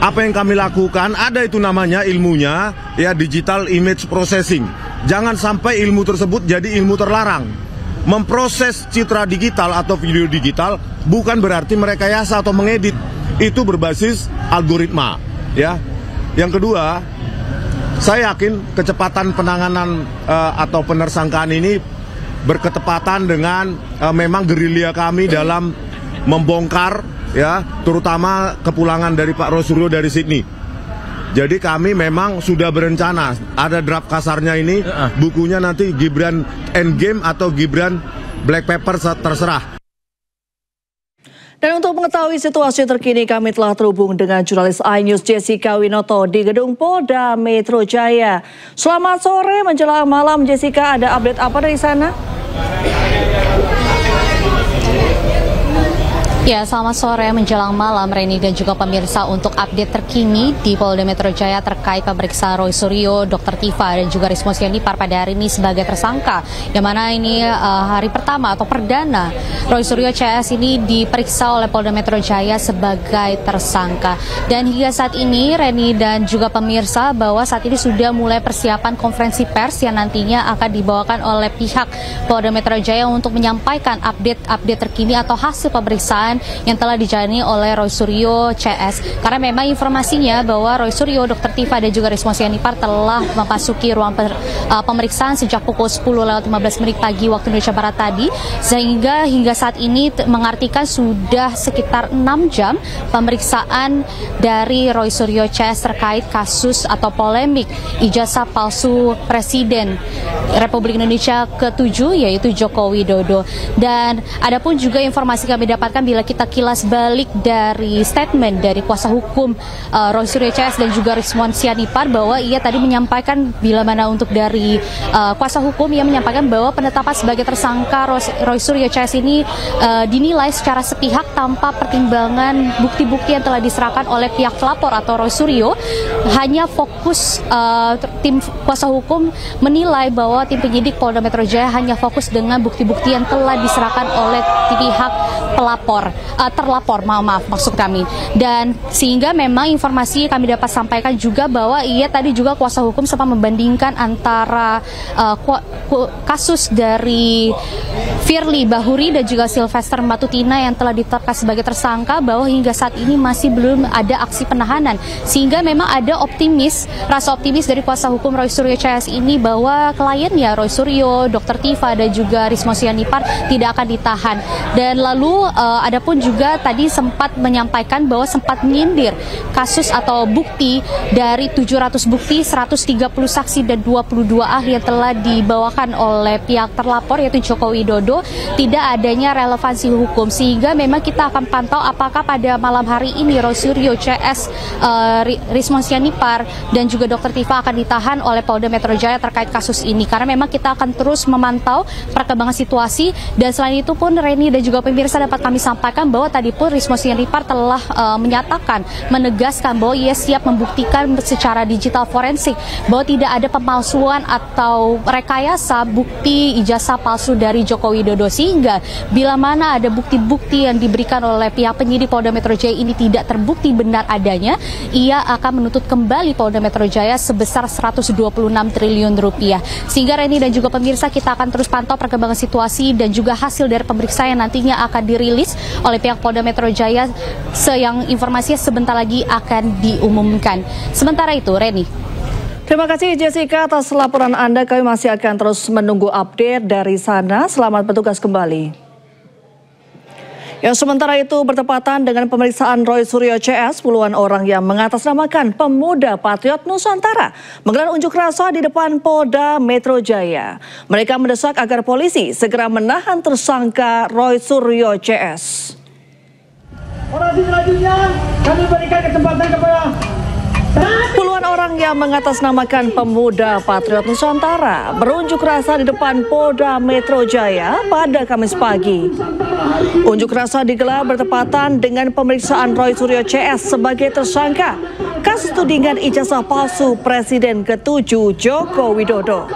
Apa yang kami lakukan, ada itu namanya ilmunya, ya, digital image processing. Jangan sampai ilmu tersebut jadi ilmu terlarang. Memproses citra digital atau video digital bukan berarti merekayasa atau mengedit. Itu berbasis algoritma, ya. Yang kedua, saya yakin kecepatan penanganan atau penersangkaan ini berketepatan dengan memang gerilya kami dalam membongkar, ya, terutama kepulangan dari Pak Roysuryo dari Sydney. Jadi kami memang sudah berencana, ada draft kasarnya ini, bukunya nanti Gibran Endgame atau Gibran Black Pepper, terserah. Dan untuk mengetahui situasi terkini, kami telah terhubung dengan jurnalis iNews Jessica Winoto di Gedung Polda Metro Jaya. Selamat sore menjelang malam, Jessica, ada update apa dari sana? Ya, selamat sore menjelang malam, Reni dan juga pemirsa, untuk update terkini di Polda Metro Jaya terkait pemeriksaan Roysuryo, Dr. Tiva dan juga Rismon Sianipar pada hari ini sebagai tersangka. Yang mana ini hari pertama atau perdana Roysuryo CS ini diperiksa oleh Polda Metro Jaya sebagai tersangka. Dan hingga saat ini, Reni dan juga pemirsa, bahwa saat ini sudah mulai persiapan konferensi pers yang nantinya akan dibawakan oleh pihak Polda Metro Jaya untuk menyampaikan update terkini atau hasil pemeriksaan yang telah dijalani oleh Roysuryo CS. Karena memang informasinya bahwa Roysuryo, Dr. Tiva dan juga Rismon Sianipar telah memasuki ruang pemeriksaan sejak pukul 10:15 pagi waktu Indonesia Barat tadi, sehingga hingga saat ini mengartikan sudah sekitar 6 jam pemeriksaan dari Roysuryo CS terkait kasus atau polemik ijazah palsu Presiden Republik Indonesia ke-7, yaitu Joko Widodo. Dan adapun juga informasi kami dapatkan, bila kita kilas balik dari statement dari kuasa hukum Roysuryo CS dan juga Rismon Sianipar, bahwa ia tadi menyampaikan, bila mana untuk dari kuasa hukum, ia menyampaikan bahwa penetapan sebagai tersangka Roysuryo CS ini dinilai secara sepihak tanpa pertimbangan bukti-bukti yang telah diserahkan oleh pihak pelapor atau Roysuryo. Hanya fokus tim kuasa hukum menilai bahwa tim penyidik Polda Metro Jaya hanya fokus dengan bukti-bukti yang telah diserahkan oleh pihak terlapor, maksud kami. Dan sehingga memang informasi kami dapat sampaikan juga bahwa ia tadi juga kuasa hukum sempat membandingkan antara kasus dari Firly Bahuri dan juga Sylvester Matutina yang telah ditetapkan sebagai tersangka, bahwa hingga saat ini masih belum ada aksi penahanan. Sehingga memang ada rasa optimis dari kuasa hukum Roysuryo CS ini bahwa kliennya Roysuryo, Dr. Tiva dan juga Rismon Sianipar tidak akan ditahan. Dan lalu adapun juga tadi sempat menyampaikan bahwa sempat menyindir kasus atau bukti dari 700 bukti, 130 saksi dan 22 ahli yang telah dibawakan oleh pihak terlapor, yaitu Joko Widodo, tidak adanya relevansi hukum. Sehingga memang kita akan pantau apakah pada malam hari ini Roysuryo CS, Rismon Sianipar dan juga Dr. Tiva akan ditahan oleh Polda Metro Jaya terkait kasus ini. Karena memang kita akan terus memantau perkembangan situasi. Dan selain itu pun, Reni dan juga pemirsa, dapat kami sampaikan bahwa tadi pun Rismon Sianipar telah menegaskan bahwa ia siap membuktikan secara digital forensik bahwa tidak ada pemalsuan atau rekayasa bukti ijazah palsu dari Joko Widodo. Sehingga bila mana ada bukti-bukti yang diberikan oleh pihak penyidik Polda Metro Jaya ini tidak terbukti benar adanya, ia akan menuntut kembali Polda Metro Jaya sebesar 126 triliun rupiah. Sehingga Reni dan juga pemirsa, kita akan terus pantau perkembangan situasi dan juga hasil dari pemeriksaan yang nantinya akan dirilis oleh pihak Polda Metro Jaya, yang informasinya sebentar lagi akan diumumkan. Sementara itu, Reni. Terima kasih Jessica atas laporan Anda. Kami masih akan terus menunggu update dari sana. Selamat bertugas kembali. Ya, sementara itu bertepatan dengan pemeriksaan Roysuryo CS, puluhan orang yang mengatasnamakan Pemuda Patriot Nusantara menggelar unjuk rasa di depan Polda Metro Jaya. Mereka mendesak agar polisi segera menahan tersangka Roysuryo CS. Orasi selanjutnya kami berikan kesempatan kepada Puluhan orang yang mengatasnamakan Pemuda Patriot Nusantara berunjuk rasa di depan Polda Metro Jaya pada Kamis pagi. Unjuk rasa digelar bertepatan dengan pemeriksaan Roy Suryo CS sebagai tersangka kasus tudingan ijazah palsu Presiden ke-7 Joko Widodo.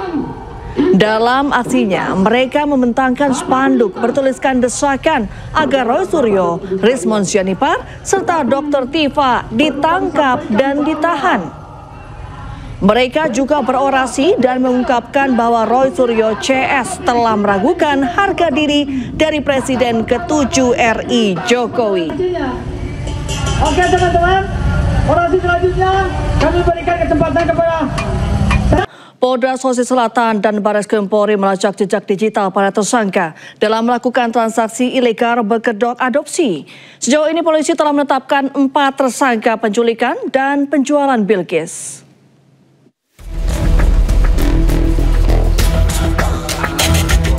Dalam aksinya, mereka membentangkan spanduk bertuliskan desakan agar Roy Suryo, Rismon Sianipar, serta Dr. Tifa ditangkap dan ditahan. Mereka juga berorasi dan mengungkapkan bahwa Roy Suryo CS telah meragukan harga diri dari Presiden ke-7 RI Jokowi. Oke teman-teman, orasi selanjutnya kami berikan kesempatan kepada Polda Sulawesi Selatan dan Barreskrim Polri melacak jejak digital para tersangka dalam melakukan transaksi ilegal berkedok adopsi. Sejauh ini polisi telah menetapkan 4 tersangka penculikan dan penjualan Bilqis.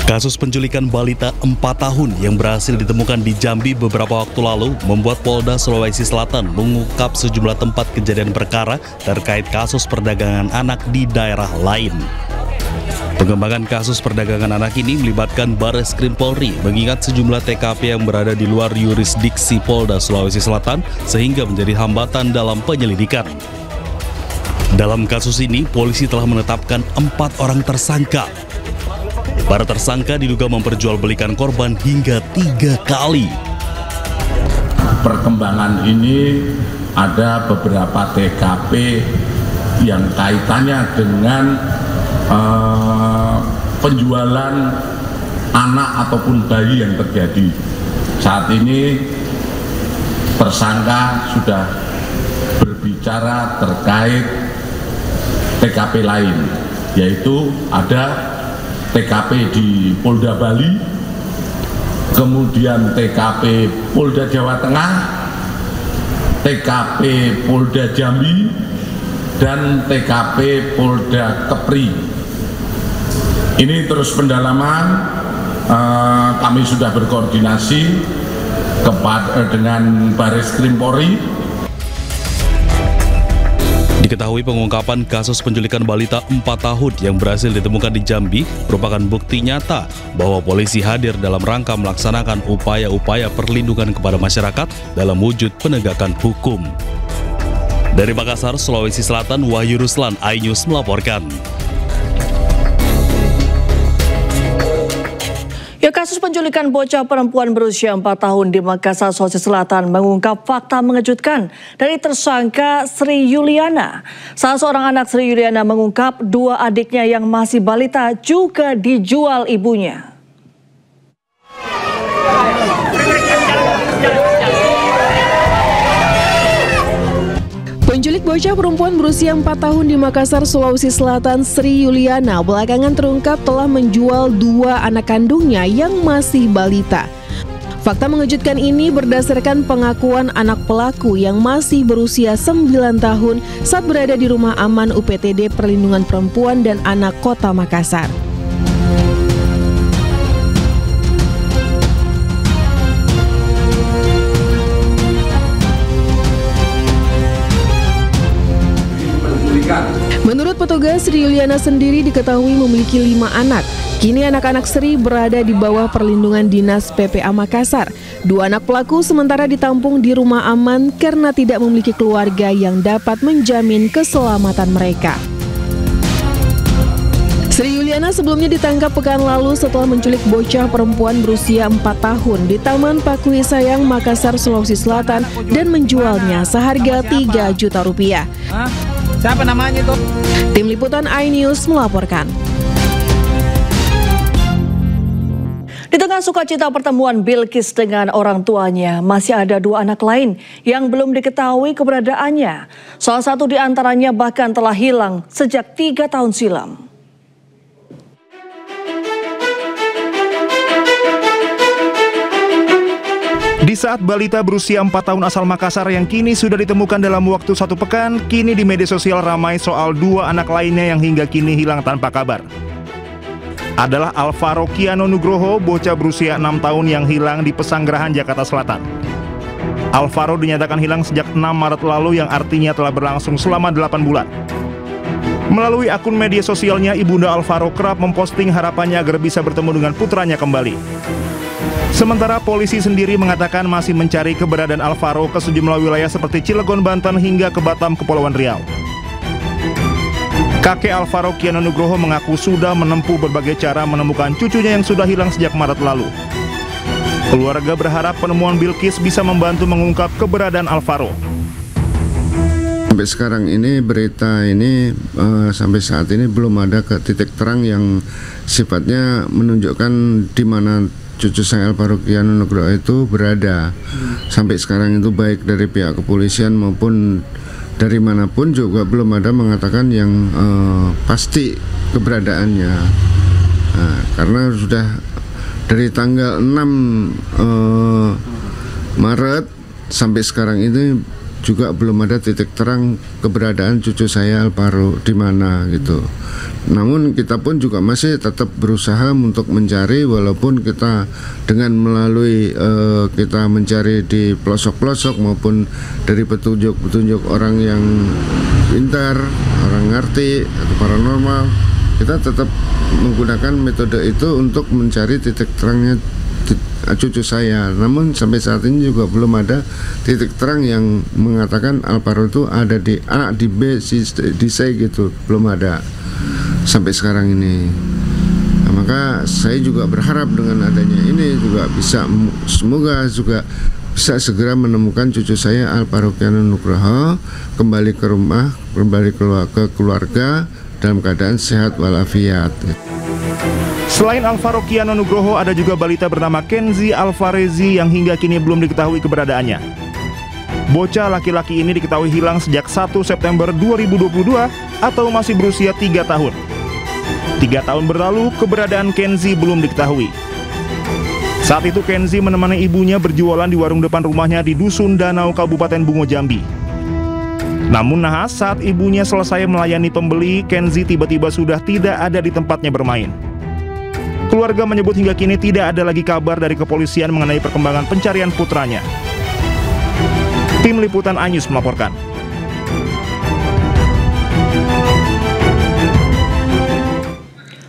Kasus penculikan balita 4 tahun yang berhasil ditemukan di Jambi beberapa waktu lalu membuat Polda Sulawesi Selatan mengungkap sejumlah tempat kejadian perkara terkait kasus perdagangan anak di daerah lain. Pengembangan kasus perdagangan anak ini melibatkan Barreskrim Polri mengingat sejumlah TKP yang berada di luar yurisdiksi Polda Sulawesi Selatan sehingga menjadi hambatan dalam penyelidikan. Dalam kasus ini, polisi telah menetapkan 4 orang tersangka. Para tersangka diduga memperjualbelikan korban hingga 3 kali. Perkembangan ini ada beberapa TKP yang kaitannya dengan penjualan anak ataupun bayi yang terjadi. Saat ini tersangka sudah berbicara terkait TKP lain, yaitu ada TKP di Polda Bali, kemudian TKP Polda Jawa Tengah, TKP Polda Jambi, dan TKP Polda Kepri. Ini terus pendalaman, kami sudah berkoordinasi dengan Barreskrim Polri. Diketahui pengungkapan kasus penculikan balita 4 tahun yang berhasil ditemukan di Jambi merupakan bukti nyata bahwa polisi hadir dalam rangka melaksanakan upaya-upaya perlindungan kepada masyarakat dalam wujud penegakan hukum. Dari Makassar, Sulawesi Selatan, Wahyu Ruslan, iNews melaporkan. Ya, kasus penculikan bocah perempuan berusia 4 tahun di Makassar, Sulawesi Selatan mengungkap fakta mengejutkan dari tersangka Sri Yuliana. Salah seorang anak Sri Yuliana mengungkap 2 adiknya yang masih balita juga dijual ibunya. Penculik bocah perempuan berusia 4 tahun di Makassar, Sulawesi Selatan, Sri Yuliana belakangan terungkap telah menjual 2 anak kandungnya yang masih balita. Fakta mengejutkan ini berdasarkan pengakuan anak pelaku yang masih berusia 9 tahun saat berada di Rumah Aman UPTD Perlindungan Perempuan dan Anak Kota Makassar. Menurut petugas, Sri Yuliana sendiri diketahui memiliki 5 anak. Kini anak-anak Sri berada di bawah perlindungan Dinas PPA Makassar. 2 anak pelaku sementara ditampung di Rumah Aman karena tidak memiliki keluarga yang dapat menjamin keselamatan mereka. Sri Yuliana sebelumnya ditangkap pekan lalu setelah menculik bocah perempuan berusia 4 tahun di Taman Pakui Sayang, Makassar, Sulawesi Selatan dan menjualnya seharga 3 juta rupiah. Siapa namanya itu? Tim Liputan iNews melaporkan. Di tengah sukacita pertemuan Bilqis dengan orang tuanya, masih ada 2 anak lain yang belum diketahui keberadaannya. Salah satu di antaranya bahkan telah hilang sejak 3 tahun silam. Di saat balita berusia 4 tahun asal Makassar yang kini sudah ditemukan dalam waktu 1 pekan, kini di media sosial ramai soal 2 anak lainnya yang hingga kini hilang tanpa kabar. Adalah Alvaro Kiano Nugroho, bocah berusia 6 tahun yang hilang di Pesanggerahan, Jakarta Selatan. Alvaro dinyatakan hilang sejak 6 Maret lalu yang artinya telah berlangsung selama 8 bulan. Melalui akun media sosialnya, Ibunda Alvaro kerap memposting harapannya agar bisa bertemu dengan putranya kembali. Sementara polisi sendiri mengatakan masih mencari keberadaan Alvaro ke sejumlah wilayah seperti Cilegon, Banten hingga ke Batam, Kepulauan Riau. Kakek Alvaro, Kiano Nugroho, mengaku sudah menempuh berbagai cara menemukan cucunya yang sudah hilang sejak Maret lalu. Keluarga berharap penemuan Bilkis bisa membantu mengungkap keberadaan Alvaro. Sampai sekarang ini berita ini sampai saat ini belum ada titik terang yang sifatnya menunjukkan di mana cucu saya Alvaro Kiano Nugroho itu berada. Sampai sekarang itu baik dari pihak kepolisian maupun dari manapun juga belum ada mengatakan yang pasti keberadaannya. Karena sudah dari tanggal 6 Maret sampai sekarang ini juga belum ada titik terang keberadaan cucu saya Alvaro di mana gitu. Namun kita pun juga masih tetap berusaha untuk mencari, walaupun kita dengan melalui kita mencari di pelosok-pelosok maupun dari petunjuk-petunjuk orang yang pintar, orang ngerti atau paranormal, kita tetap menggunakan metode itu untuk mencari titik terangnya cucu saya. Namun sampai saat ini juga belum ada titik terang yang mengatakan Alvaro itu ada di A, di B, di C gitu, belum ada sampai sekarang ini. Nah, maka saya juga berharap dengan adanya ini juga bisa, semoga juga bisa segera menemukan cucu saya Alvaro Kiano Nugroho kembali ke rumah, kembali ke keluarga dalam keadaan sehat walafiat. Selain Alvaro Kiano Nugroho, ada juga balita bernama Kenzi Alvarezi yang hingga kini belum diketahui keberadaannya. Bocah laki-laki ini diketahui hilang sejak 1 September 2022 atau masih berusia 3 tahun. 3 tahun berlalu, keberadaan Kenzi belum diketahui. Saat itu Kenzi menemani ibunya berjualan di warung depan rumahnya di Dusun Danau, Kabupaten Bungo, Jambi. Namun nahas, saat ibunya selesai melayani pembeli, Kenzi tiba-tiba sudah tidak ada di tempatnya bermain. Keluarga menyebut hingga kini tidak ada lagi kabar dari kepolisian mengenai perkembangan pencarian putranya. Tim Liputan iNews melaporkan.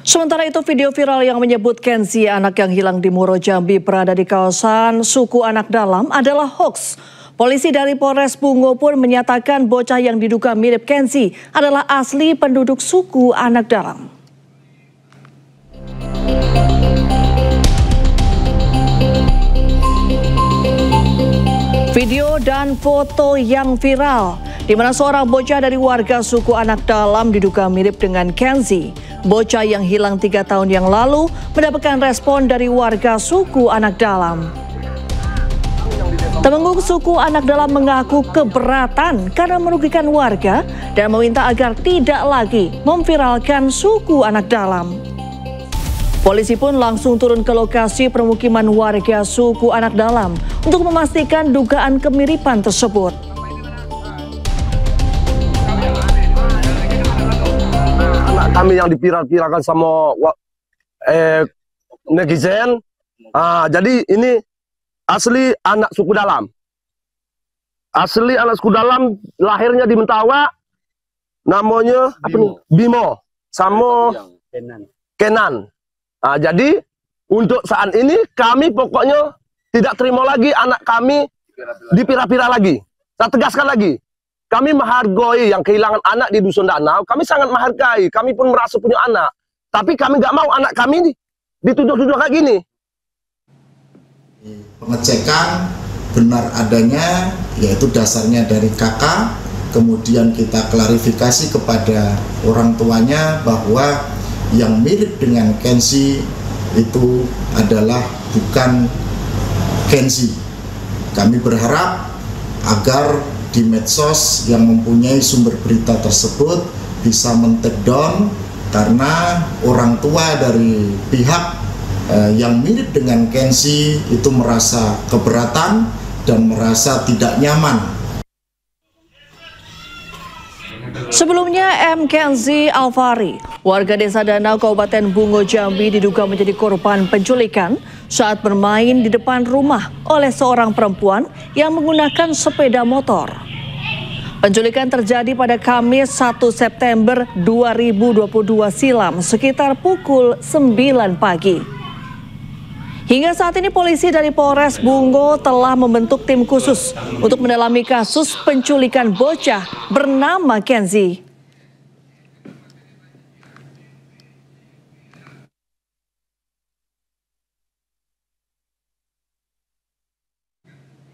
Sementara itu, video viral yang menyebut Kenzi, anak yang hilang di Muro, Jambi, berada di kawasan suku anak dalam adalah hoax. Polisi dari Polres Bungo pun menyatakan bocah yang diduga mirip Kenzi adalah asli penduduk suku anak dalam. Video dan foto yang viral di mana seorang bocah dari warga suku anak dalam diduga mirip dengan Kenzi. Bocah yang hilang 3 tahun yang lalu mendapatkan respon dari warga suku anak dalam. Temenggung suku anak dalam mengaku keberatan karena merugikan warga dan meminta agar tidak lagi memviralkan suku anak dalam. Polisi pun langsung turun ke lokasi permukiman warga suku anak dalam untuk memastikan dugaan kemiripan tersebut. Anak kami yang diviral-viralkan sama netizen, jadi ini asli anak suku dalam. Asli anak suku dalam, lahirnya di Mentawa, namanya Bimo, sama Kenan. Jadi untuk saat ini kami pokoknya tidak terima lagi anak kami dipira-pira lagi. Saya tegaskan lagi, kami menghargai yang kehilangan anak di Dusun Danau, kami sangat menghargai, kami pun merasa punya anak. Tapi kami nggak mau anak kami dituduh-tuduh kayak gini. Pengecekan benar adanya, yaitu dasarnya dari kakak, kemudian kita klarifikasi kepada orang tuanya bahwa yang mirip dengan Kenzi itu adalah bukan Kenzi. Kami berharap agar di medsos yang mempunyai sumber berita tersebut bisa men-take down, karena orang tua dari pihak yang mirip dengan Kenzi itu merasa keberatan dan merasa tidak nyaman. Sebelumnya, M. Kenzi Alvari, warga desa Danau Kabupaten Bungo Jambi diduga menjadi korban penculikan saat bermain di depan rumah oleh seorang perempuan yang menggunakan sepeda motor. Penculikan terjadi pada Kamis 1 September 2022 silam sekitar pukul 9 pagi. Hingga saat ini polisi dari Polres Bungo telah membentuk tim khusus untuk mendalami kasus penculikan bocah bernama Kenzi.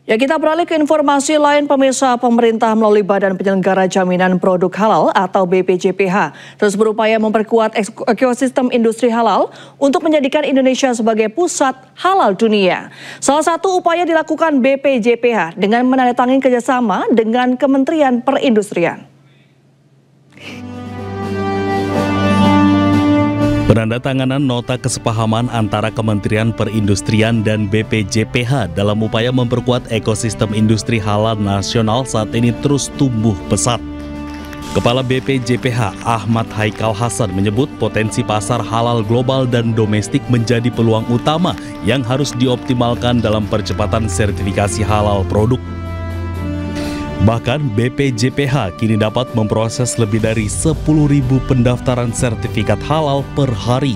Ya, kita beralih ke informasi lain. Pemirsa, pemerintah melalui Badan Penyelenggara Jaminan Produk Halal atau BPJPH terus berupaya memperkuat ekosistem industri halal untuk menjadikan Indonesia sebagai pusat halal dunia. Salah satu upaya dilakukan BPJPH dengan menandatangani kerjasama dengan Kementerian Perindustrian. Penandatanganan nota kesepahaman antara Kementerian Perindustrian dan BPJPH dalam upaya memperkuat ekosistem industri halal nasional saat ini terus tumbuh pesat. Kepala BPJPH Ahmad Haikal Hasan menyebut potensi pasar halal global dan domestik menjadi peluang utama yang harus dioptimalkan dalam percepatan sertifikasi halal produk. Bahkan BPJPH kini dapat memproses lebih dari 10.000 pendaftaran sertifikat halal per hari.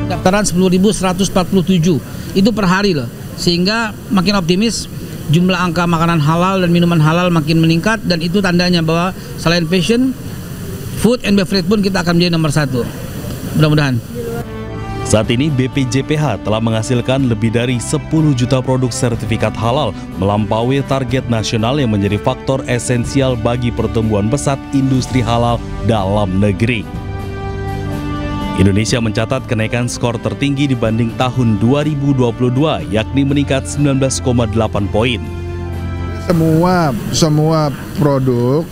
Pendaftaran 10.147 itu per hari loh, sehingga makin optimis jumlah angka makanan halal dan minuman halal makin meningkat, dan itu tandanya bahwa selain fashion, food and beverage pun kita akan menjadi nomor 1. Mudah-mudahan. Saat ini BPJPH telah menghasilkan lebih dari 10 juta produk sertifikat halal, melampaui target nasional yang menjadi faktor esensial bagi pertumbuhan pesat industri halal dalam negeri. Indonesia mencatat kenaikan skor tertinggi dibanding tahun 2022, yakni meningkat 19,8 poin. Semua produk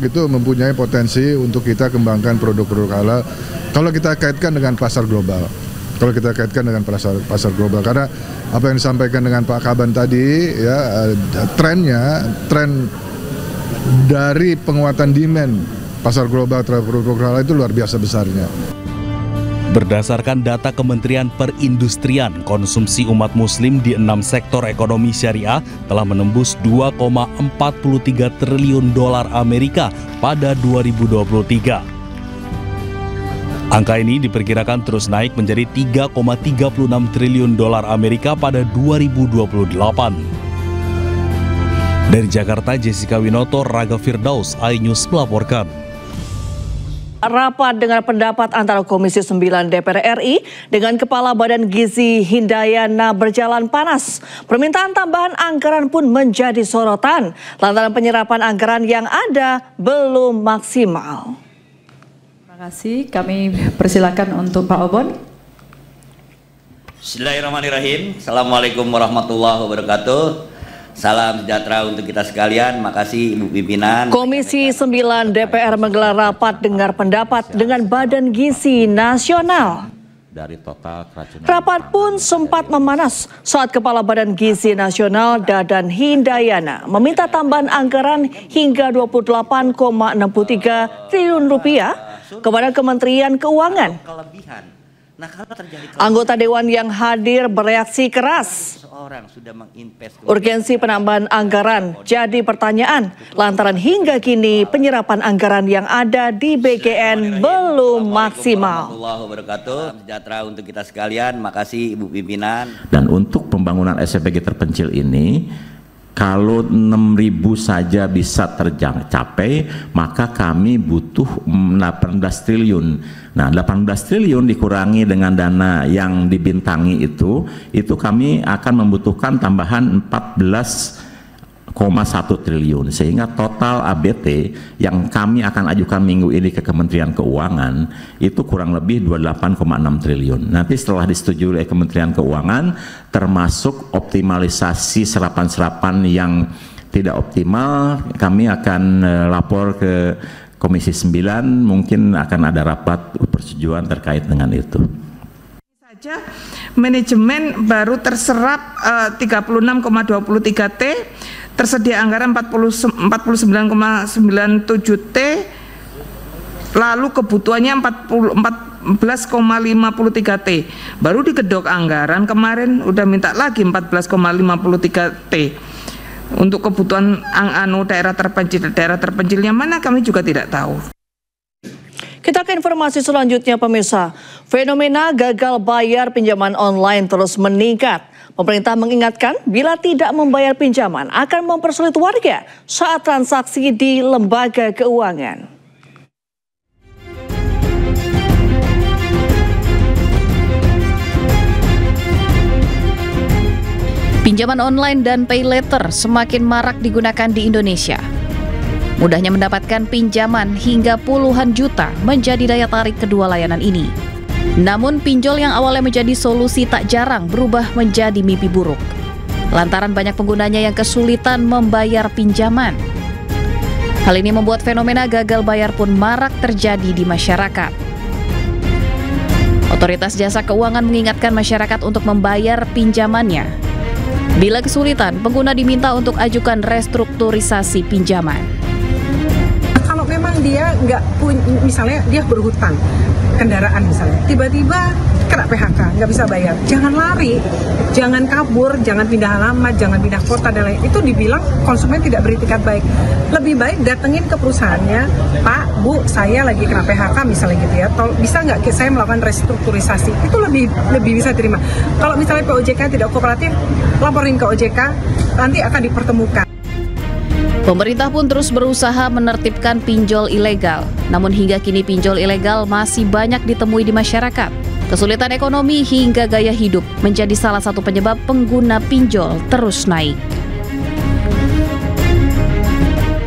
itu mempunyai potensi untuk kita kembangkan produk-produk halal kalau kita kaitkan dengan pasar global. Karena apa yang disampaikan dengan Pak Kaban tadi, ya, tren dari penguatan demand pasar global terhadap produk halal itu luar biasa besarnya. Berdasarkan data Kementerian Perindustrian, konsumsi umat muslim di 6 sektor ekonomi syariah telah menembus 2,43 triliun dolar Amerika pada 2023. Angka ini diperkirakan terus naik menjadi 3,36 triliun dolar Amerika pada 2028. Dari Jakarta, Jessica Winoto, Raga Firdaus, iNews melaporkan. Rapat dengan pendapat antara Komisi 9 DPR RI dengan Kepala Badan Gizi Hindayana berjalan panas. Permintaan tambahan anggaran pun menjadi sorotan lantaran penyerapan anggaran yang ada belum maksimal. Terima kasih. Kami persilakan untuk Pak Obon. Bismillahirrahmanirrahim. Assalamualaikum warahmatullahi wabarakatuh. Salam sejahtera untuk kita sekalian. Makasih Ibu Pimpinan. Komisi 9 DPR menggelar rapat dengar pendapat dengan Badan Gizi Nasional. Dari total keracunan. Rapat pun sempat memanas saat Kepala Badan Gizi Nasional Dadan Hindayana meminta tambahan anggaran hingga 28,63 triliun rupiah kepada Kementerian Keuangan. Anggota Dewan yang hadir bereaksi keras. Urgensi penambahan anggaran jadi pertanyaan lantaran hingga kini penyerapan anggaran yang ada di BGN belum maksimal. Sejahtera untuk kita sekalian. Makasih Ibu Pimpinan. Dan untuk pembangunan SPG terpencil ini, kalau 6.000 saja bisa tercapai, maka kami butuh 18 triliun. Nah, 18 triliun dikurangi dengan dana yang dibintangi itu kami akan membutuhkan tambahan 14,1 triliun. Sehingga total ABT yang kami akan ajukan minggu ini ke Kementerian Keuangan itu kurang lebih 28,6 triliun. Nanti setelah disetujui oleh Kementerian Keuangan, termasuk optimalisasi serapan-serapan yang tidak optimal, kami akan lapor ke Komisi 9, mungkin akan ada rapat persetujuan terkait dengan itu. Saja manajemen baru terserap 36,23 T, tersedia anggaran 49,97 T, lalu kebutuhannya 14,53 T. Baru digedok anggaran kemarin udah minta lagi 14,53 T. Untuk kebutuhan daerah terpencilnya mana kami juga tidak tahu. Kita ke informasi selanjutnya pemirsa. Fenomena gagal bayar pinjaman online terus meningkat. Pemerintah mengingatkan bila tidak membayar pinjaman akan mempersulit warga saat transaksi di lembaga keuangan. Pinjaman online dan pay later semakin marak digunakan di Indonesia. Mudahnya mendapatkan pinjaman hingga puluhan juta menjadi daya tarik kedua layanan ini. Namun pinjol yang awalnya menjadi solusi tak jarang berubah menjadi mimpi buruk. Lantaran banyak penggunanya yang kesulitan membayar pinjaman. Hal ini membuat fenomena gagal bayar pun marak terjadi di masyarakat. Otoritas Jasa Keuangan mengingatkan masyarakat untuk membayar pinjamannya. Bila kesulitan, pengguna diminta untuk ajukan restrukturisasi pinjaman. Kalau memang dia nggak punya, misalnya dia berhutang kendaraan misalnya, tiba-tiba kena PHK, nggak bisa bayar, jangan lari, jangan kabur, jangan pindah alamat, jangan pindah kota dan lain. Itu dibilang konsumen tidak beretikat baik. Lebih baik datengin ke perusahaannya, Pak, Bu, saya lagi kena PHK misalnya gitu ya, bisa nggak saya melakukan restrukturisasi? Itu lebih bisa terima. Kalau misalnya POJK tidak kooperatif, laporin ke OJK, nanti akan dipertemukan. Pemerintah pun terus berusaha menertibkan pinjol ilegal. Namun hingga kini pinjol ilegal masih banyak ditemui di masyarakat. Kesulitan ekonomi hingga gaya hidup menjadi salah satu penyebab pengguna pinjol terus naik.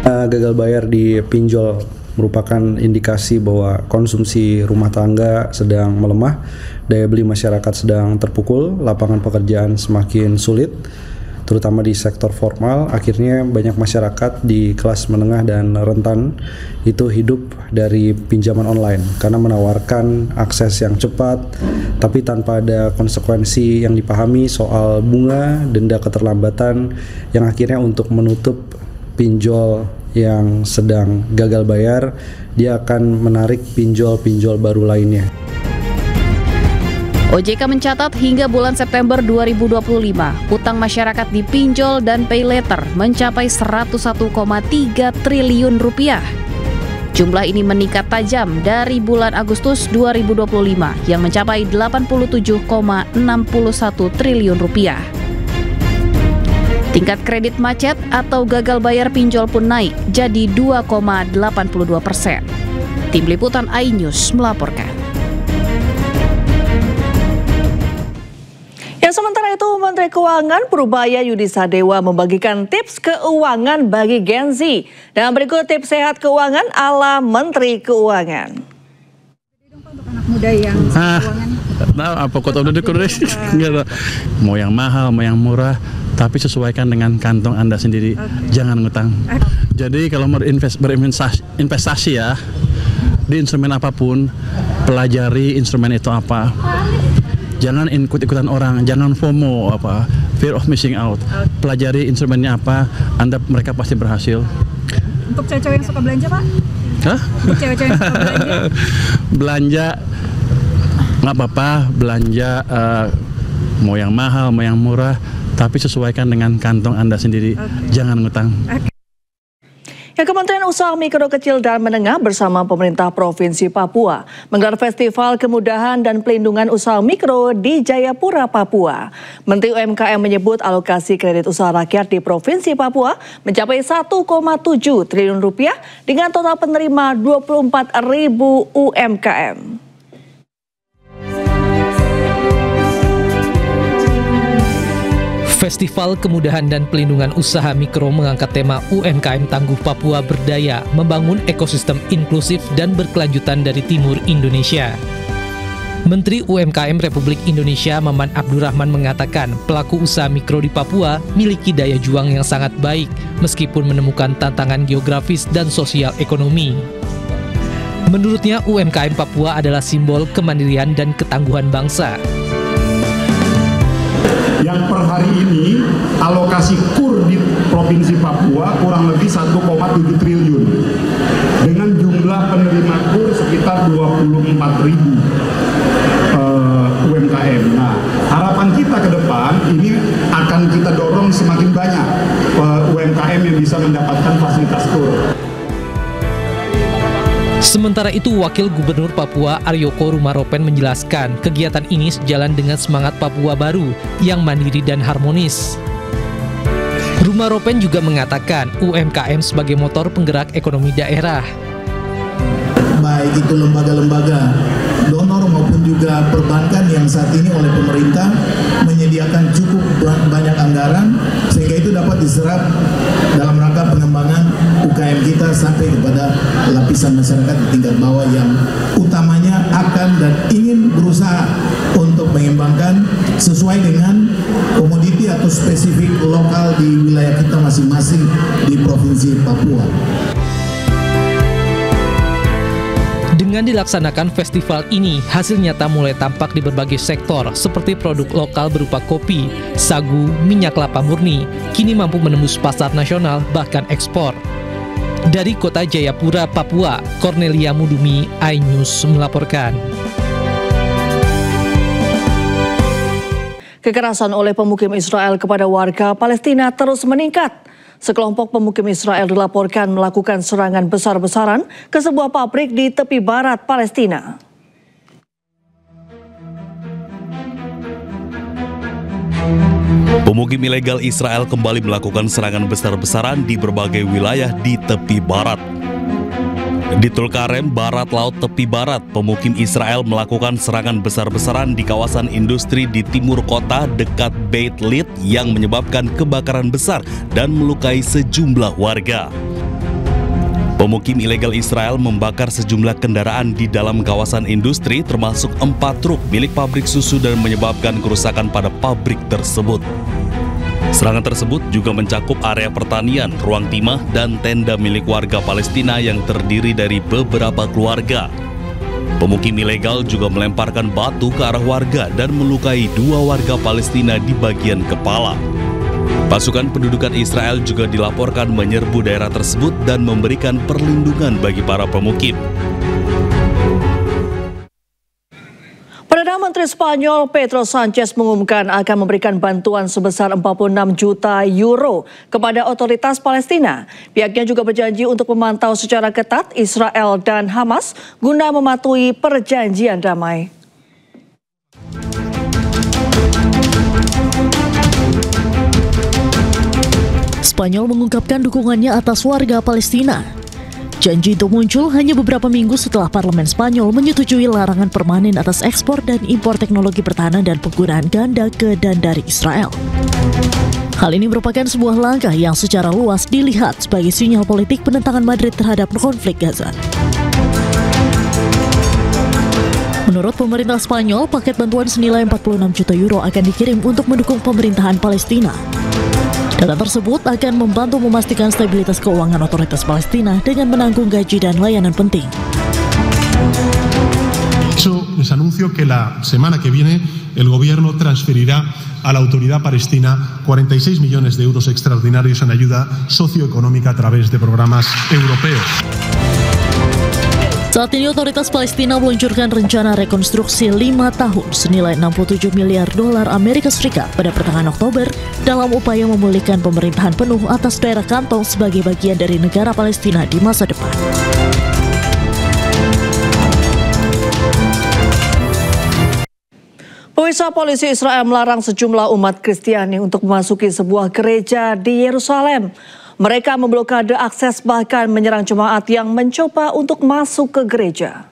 Gagal bayar di pinjol merupakan indikasi bahwa konsumsi rumah tangga sedang melemah, daya beli masyarakat sedang terpukul, lapangan pekerjaan semakin sulit, terutama di sektor formal. Akhirnya banyak masyarakat di kelas menengah dan rentan itu hidup dari pinjaman online karena menawarkan akses yang cepat tapi tanpa ada konsekuensi yang dipahami soal bunga, denda keterlambatan yang akhirnya untuk menutup pinjol yang sedang gagal bayar, dia akan menarik pinjol-pinjol baru lainnya. OJK mencatat hingga bulan September 2025, utang masyarakat di pinjol dan pay later mencapai 101,3 triliun rupiah. Jumlah ini meningkat tajam dari bulan Agustus 2025 yang mencapai 87,61 triliun rupiah. Tingkat kredit macet atau gagal bayar pinjol pun naik jadi 2,82%. Tim Liputan iNews melaporkan. Sementara itu, Menteri Keuangan Purubaya Yudi Sadewa membagikan tips keuangan bagi Gen Z. Dan berikut tips sehat keuangan ala Menteri Keuangan. Anak muda yang keuangan. Nah, apa kota udah mau yang mahal, mau yang murah, tapi sesuaikan dengan kantong Anda sendiri. Jangan ngutang. Jadi kalau mau berinvestasi ya, di instrumen apapun, pelajari instrumen itu apa. Jangan ikut-ikutan orang, jangan FOMO, fear of missing out. Pelajari instrumennya apa, mereka pasti berhasil. Untuk cewek-cewek yang suka belanja, Pak? Hah? Untuk cewek-cewek yang suka belanja? Belanja, nggak apa-apa, belanja mau yang mahal, mau yang murah, tapi sesuaikan dengan kantong Anda sendiri. Jangan ngutang. Kementerian Usaha Mikro Kecil dan Menengah bersama pemerintah Provinsi Papua menggelar Festival Kemudahan dan Pelindungan Usaha Mikro di Jayapura, Papua. Menteri UMKM menyebut alokasi kredit usaha rakyat di Provinsi Papua mencapai 1,7 triliun rupiah dengan total penerima 24.000 UMKM. Festival Kemudahan dan Pelindungan Usaha Mikro mengangkat tema UMKM Tangguh Papua Berdaya, membangun ekosistem inklusif dan berkelanjutan dari Timur Indonesia. Menteri UMKM Republik Indonesia Maman Abdurrahman mengatakan pelaku usaha mikro di Papua miliki daya juang yang sangat baik meskipun menemukan tantangan geografis dan sosial ekonomi. Menurutnya UMKM Papua adalah simbol kemandirian dan ketangguhan bangsa. yang per hari ini alokasi KUR di Provinsi Papua kurang lebih 1,7 triliun dengan jumlah penerima KUR sekitar 24.000 UMKM. Nah, harapan kita ke depan ini akan kita dorong semakin banyak UMKM yang bisa mendapatkan fasilitas KUR. Sementara itu, Wakil Gubernur Papua Aryoko Rumaropen menjelaskan kegiatan ini sejalan dengan semangat Papua baru yang mandiri dan harmonis. Rumaropen juga mengatakan UMKM sebagai motor penggerak ekonomi daerah. Baik itu lembaga-lembaga donor maupun juga perbankan yang saat ini oleh pemerintah menyediakan cukup banyak anggaran sehingga itu dapat diserap dalam rangka pengembangan UKM kita sampai kepada lapisan masyarakat di tingkat bawah yang utamanya akan dan ingin berusaha untuk mengembangkan sesuai dengan komoditi atau spesifik lokal di wilayah kita masing-masing di Provinsi Papua. Dengan dilaksanakan festival ini, hasil nyata mulai tampak di berbagai sektor seperti produk lokal berupa kopi, sagu, minyak kelapa murni, kini mampu menembus pasar nasional bahkan ekspor. Dari Kota Jayapura, Papua, Cornelia Mudumi, iNews melaporkan. Kekerasan oleh pemukim Israel kepada warga Palestina terus meningkat. Sekelompok pemukim Israel dilaporkan melakukan serangan besar-besaran ke sebuah pabrik di tepi barat Palestina. Pemukim ilegal Israel kembali melakukan serangan besar-besaran di berbagai wilayah di tepi barat. Di Tulkarem, barat laut tepi barat, pemukim Israel melakukan serangan besar-besaran di kawasan industri di timur kota dekat Beit Lit yang menyebabkan kebakaran besar dan melukai sejumlah warga. Pemukim ilegal Israel membakar sejumlah kendaraan di dalam kawasan industri termasuk 4 truk milik pabrik susu dan menyebabkan kerusakan pada pabrik tersebut. Serangan tersebut juga mencakup area pertanian, ruang timah, dan tenda milik warga Palestina yang terdiri dari beberapa keluarga. Pemukim ilegal juga melemparkan batu ke arah warga dan melukai 2 warga Palestina di bagian kepala. Pasukan pendudukan Israel juga dilaporkan menyerbu daerah tersebut dan memberikan perlindungan bagi para pemukim. Perdana Menteri Spanyol Pedro Sanchez mengumumkan akan memberikan bantuan sebesar 46 juta euro kepada otoritas Palestina. Pihaknya juga berjanji untuk memantau secara ketat Israel dan Hamas guna mematuhi perjanjian damai. Spanyol mengungkapkan dukungannya atas warga Palestina. Janji itu muncul hanya beberapa minggu setelah Parlemen Spanyol menyetujui larangan permanen atas ekspor dan impor teknologi pertahanan dan penggunaan ganda ke dan dari Israel. Hal ini merupakan sebuah langkah yang secara luas dilihat sebagai sinyal politik penentangan Madrid terhadap konflik Gaza. Menurut pemerintah Spanyol, paket bantuan senilai 46 juta euro akan dikirim untuk mendukung pemerintahan Palestina. Dana tersebut akan membantu memastikan stabilitas keuangan otoritas Palestina dengan menanggung gaji dan layanan penting. Les anuncio que la semana que viene el gobierno transferirá a la autoridad palestina 46 millones de euros extraordinarios en ayuda socioeconómica a través de programas europeos. Saat ini otoritas Palestina meluncurkan rencana rekonstruksi 5 tahun senilai 67 miliar dolar Amerika Serikat pada pertengahan Oktober dalam upaya memulihkan pemerintahan penuh atas daerah kantong sebagai bagian dari negara Palestina di masa depan. Pemirsa, polisi Israel melarang sejumlah umat Kristiani untuk memasuki sebuah gereja di Yerusalem. Mereka memblokade akses bahkan menyerang jemaat yang mencoba untuk masuk ke gereja.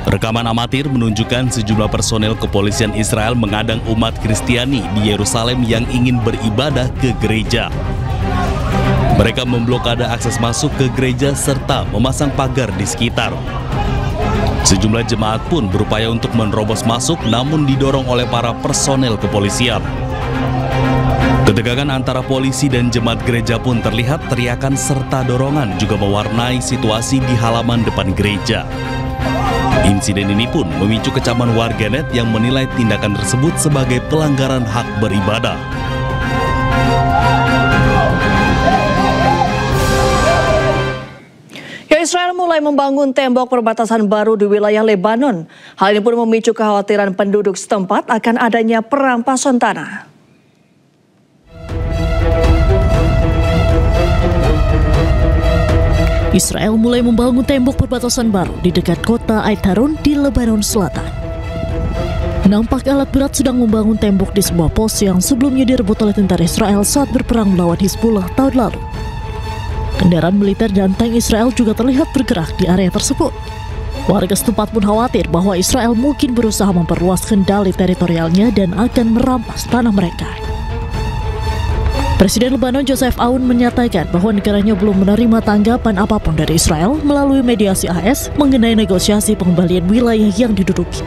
Rekaman amatir menunjukkan sejumlah personel kepolisian Israel mengadang umat Kristiani di Yerusalem yang ingin beribadah ke gereja. Mereka memblokade akses masuk ke gereja serta memasang pagar di sekitar. Sejumlah jemaat pun berupaya untuk menerobos masuk namun didorong oleh para personel kepolisian. Ketegangan antara polisi dan jemaat gereja pun terlihat, teriakan serta dorongan juga mewarnai situasi di halaman depan gereja. Insiden ini pun memicu kecaman warganet yang menilai tindakan tersebut sebagai pelanggaran hak beribadah. Israel mulai membangun tembok perbatasan baru di wilayah Lebanon. Hal ini pun memicu kekhawatiran penduduk setempat akan adanya perampasan tanah. Israel mulai membangun tembok perbatasan baru di dekat kota Ait Harun di Lebanon Selatan. Nampak alat berat sedang membangun tembok di sebuah pos yang sebelumnya direbut oleh tentara Israel saat berperang melawan Hizbullah tahun lalu. Kendaraan militer dan tank Israel juga terlihat bergerak di area tersebut. Warga setempat pun khawatir bahwa Israel mungkin berusaha memperluas kendali teritorialnya dan akan merampas tanah mereka. Presiden Lebanon Joseph Aoun menyatakan bahwa negaranya belum menerima tanggapan apapun dari Israel melalui mediasi AS mengenai negosiasi pengembalian wilayah yang diduduki.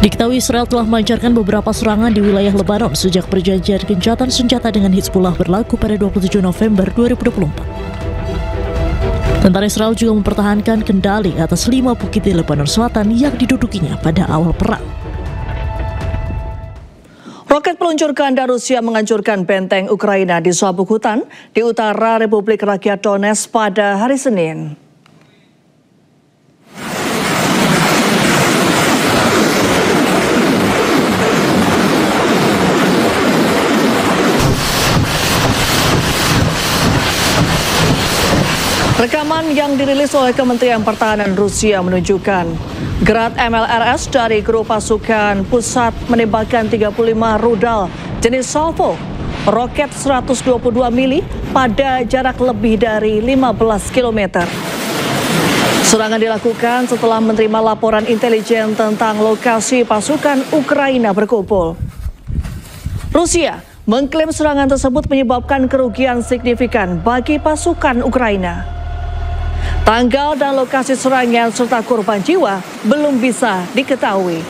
Diketahui Israel telah melancarkan beberapa serangan di wilayah Lebanon sejak perjanjian gencatan senjata dengan Hizbullah berlaku pada 27 November 2024. Tentara Israel juga mempertahankan kendali atas 5 bukit di Lebanon Selatan yang didudukinya pada awal perang. Roket peluncur ganda Rusia menghancurkan benteng Ukraina di sabuk hutan di utara Republik Rakyat Donetsk pada hari Senin. Rekaman yang dirilis oleh Kementerian Pertahanan Rusia menunjukkan Grad MLRS dari grup pasukan pusat menembakkan 35 rudal jenis salvo roket 122 mili pada jarak lebih dari 15 km. Serangan dilakukan setelah menerima laporan intelijen tentang lokasi pasukan Ukraina berkumpul. Rusia mengklaim serangan tersebut menyebabkan kerugian signifikan bagi pasukan Ukraina. Tanggal dan lokasi serangan serta korban jiwa belum bisa diketahui.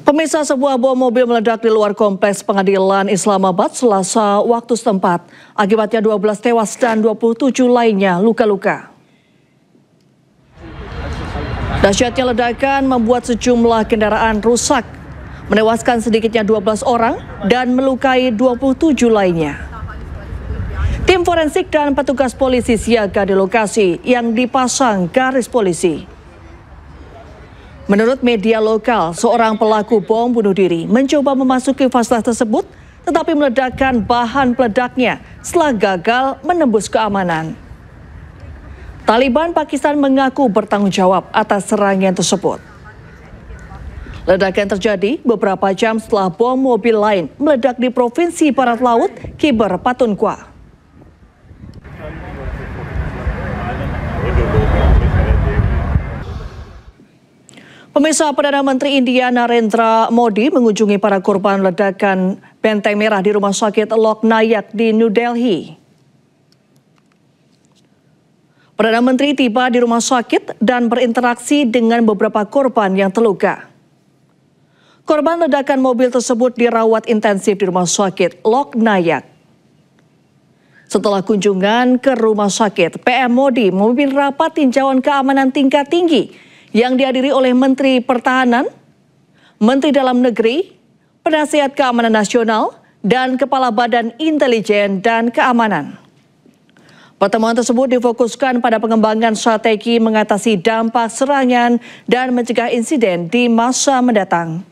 Pemirsa, sebuah bom mobil meledak di luar kompleks pengadilan Islamabad Selasa waktu setempat. Akibatnya 12 tewas dan 27 lainnya luka-luka. Dahsyatnya ledakan membuat sejumlah kendaraan rusak, menewaskan sedikitnya 12 orang dan melukai 27 lainnya. Tim forensik dan petugas polisi siaga di lokasi yang dipasang garis polisi. Menurut media lokal, seorang pelaku bom bunuh diri mencoba memasuki fasilitas tersebut tetapi meledakkan bahan peledaknya setelah gagal menembus keamanan. Taliban Pakistan mengaku bertanggung jawab atas serangan tersebut. Ledakan terjadi beberapa jam setelah bom mobil lain meledak di Provinsi Barat Laut, Khyber Pakhtunkhwa. Pemirsa, Perdana Menteri India Narendra Modi mengunjungi para korban ledakan benteng merah di Rumah Sakit Lok Nayak di New Delhi. Perdana Menteri tiba di rumah sakit dan berinteraksi dengan beberapa korban yang terluka. Korban ledakan mobil tersebut dirawat intensif di Rumah Sakit Lok Nayak. Setelah kunjungan ke rumah sakit, PM Modi memimpin rapat tinjauan keamanan tingkat tinggi yang dihadiri oleh Menteri Pertahanan, Menteri Dalam Negeri, Penasihat Keamanan Nasional, dan Kepala Badan Intelijen dan Keamanan. Pertemuan tersebut difokuskan pada pengembangan strategi mengatasi dampak serangan dan mencegah insiden di masa mendatang.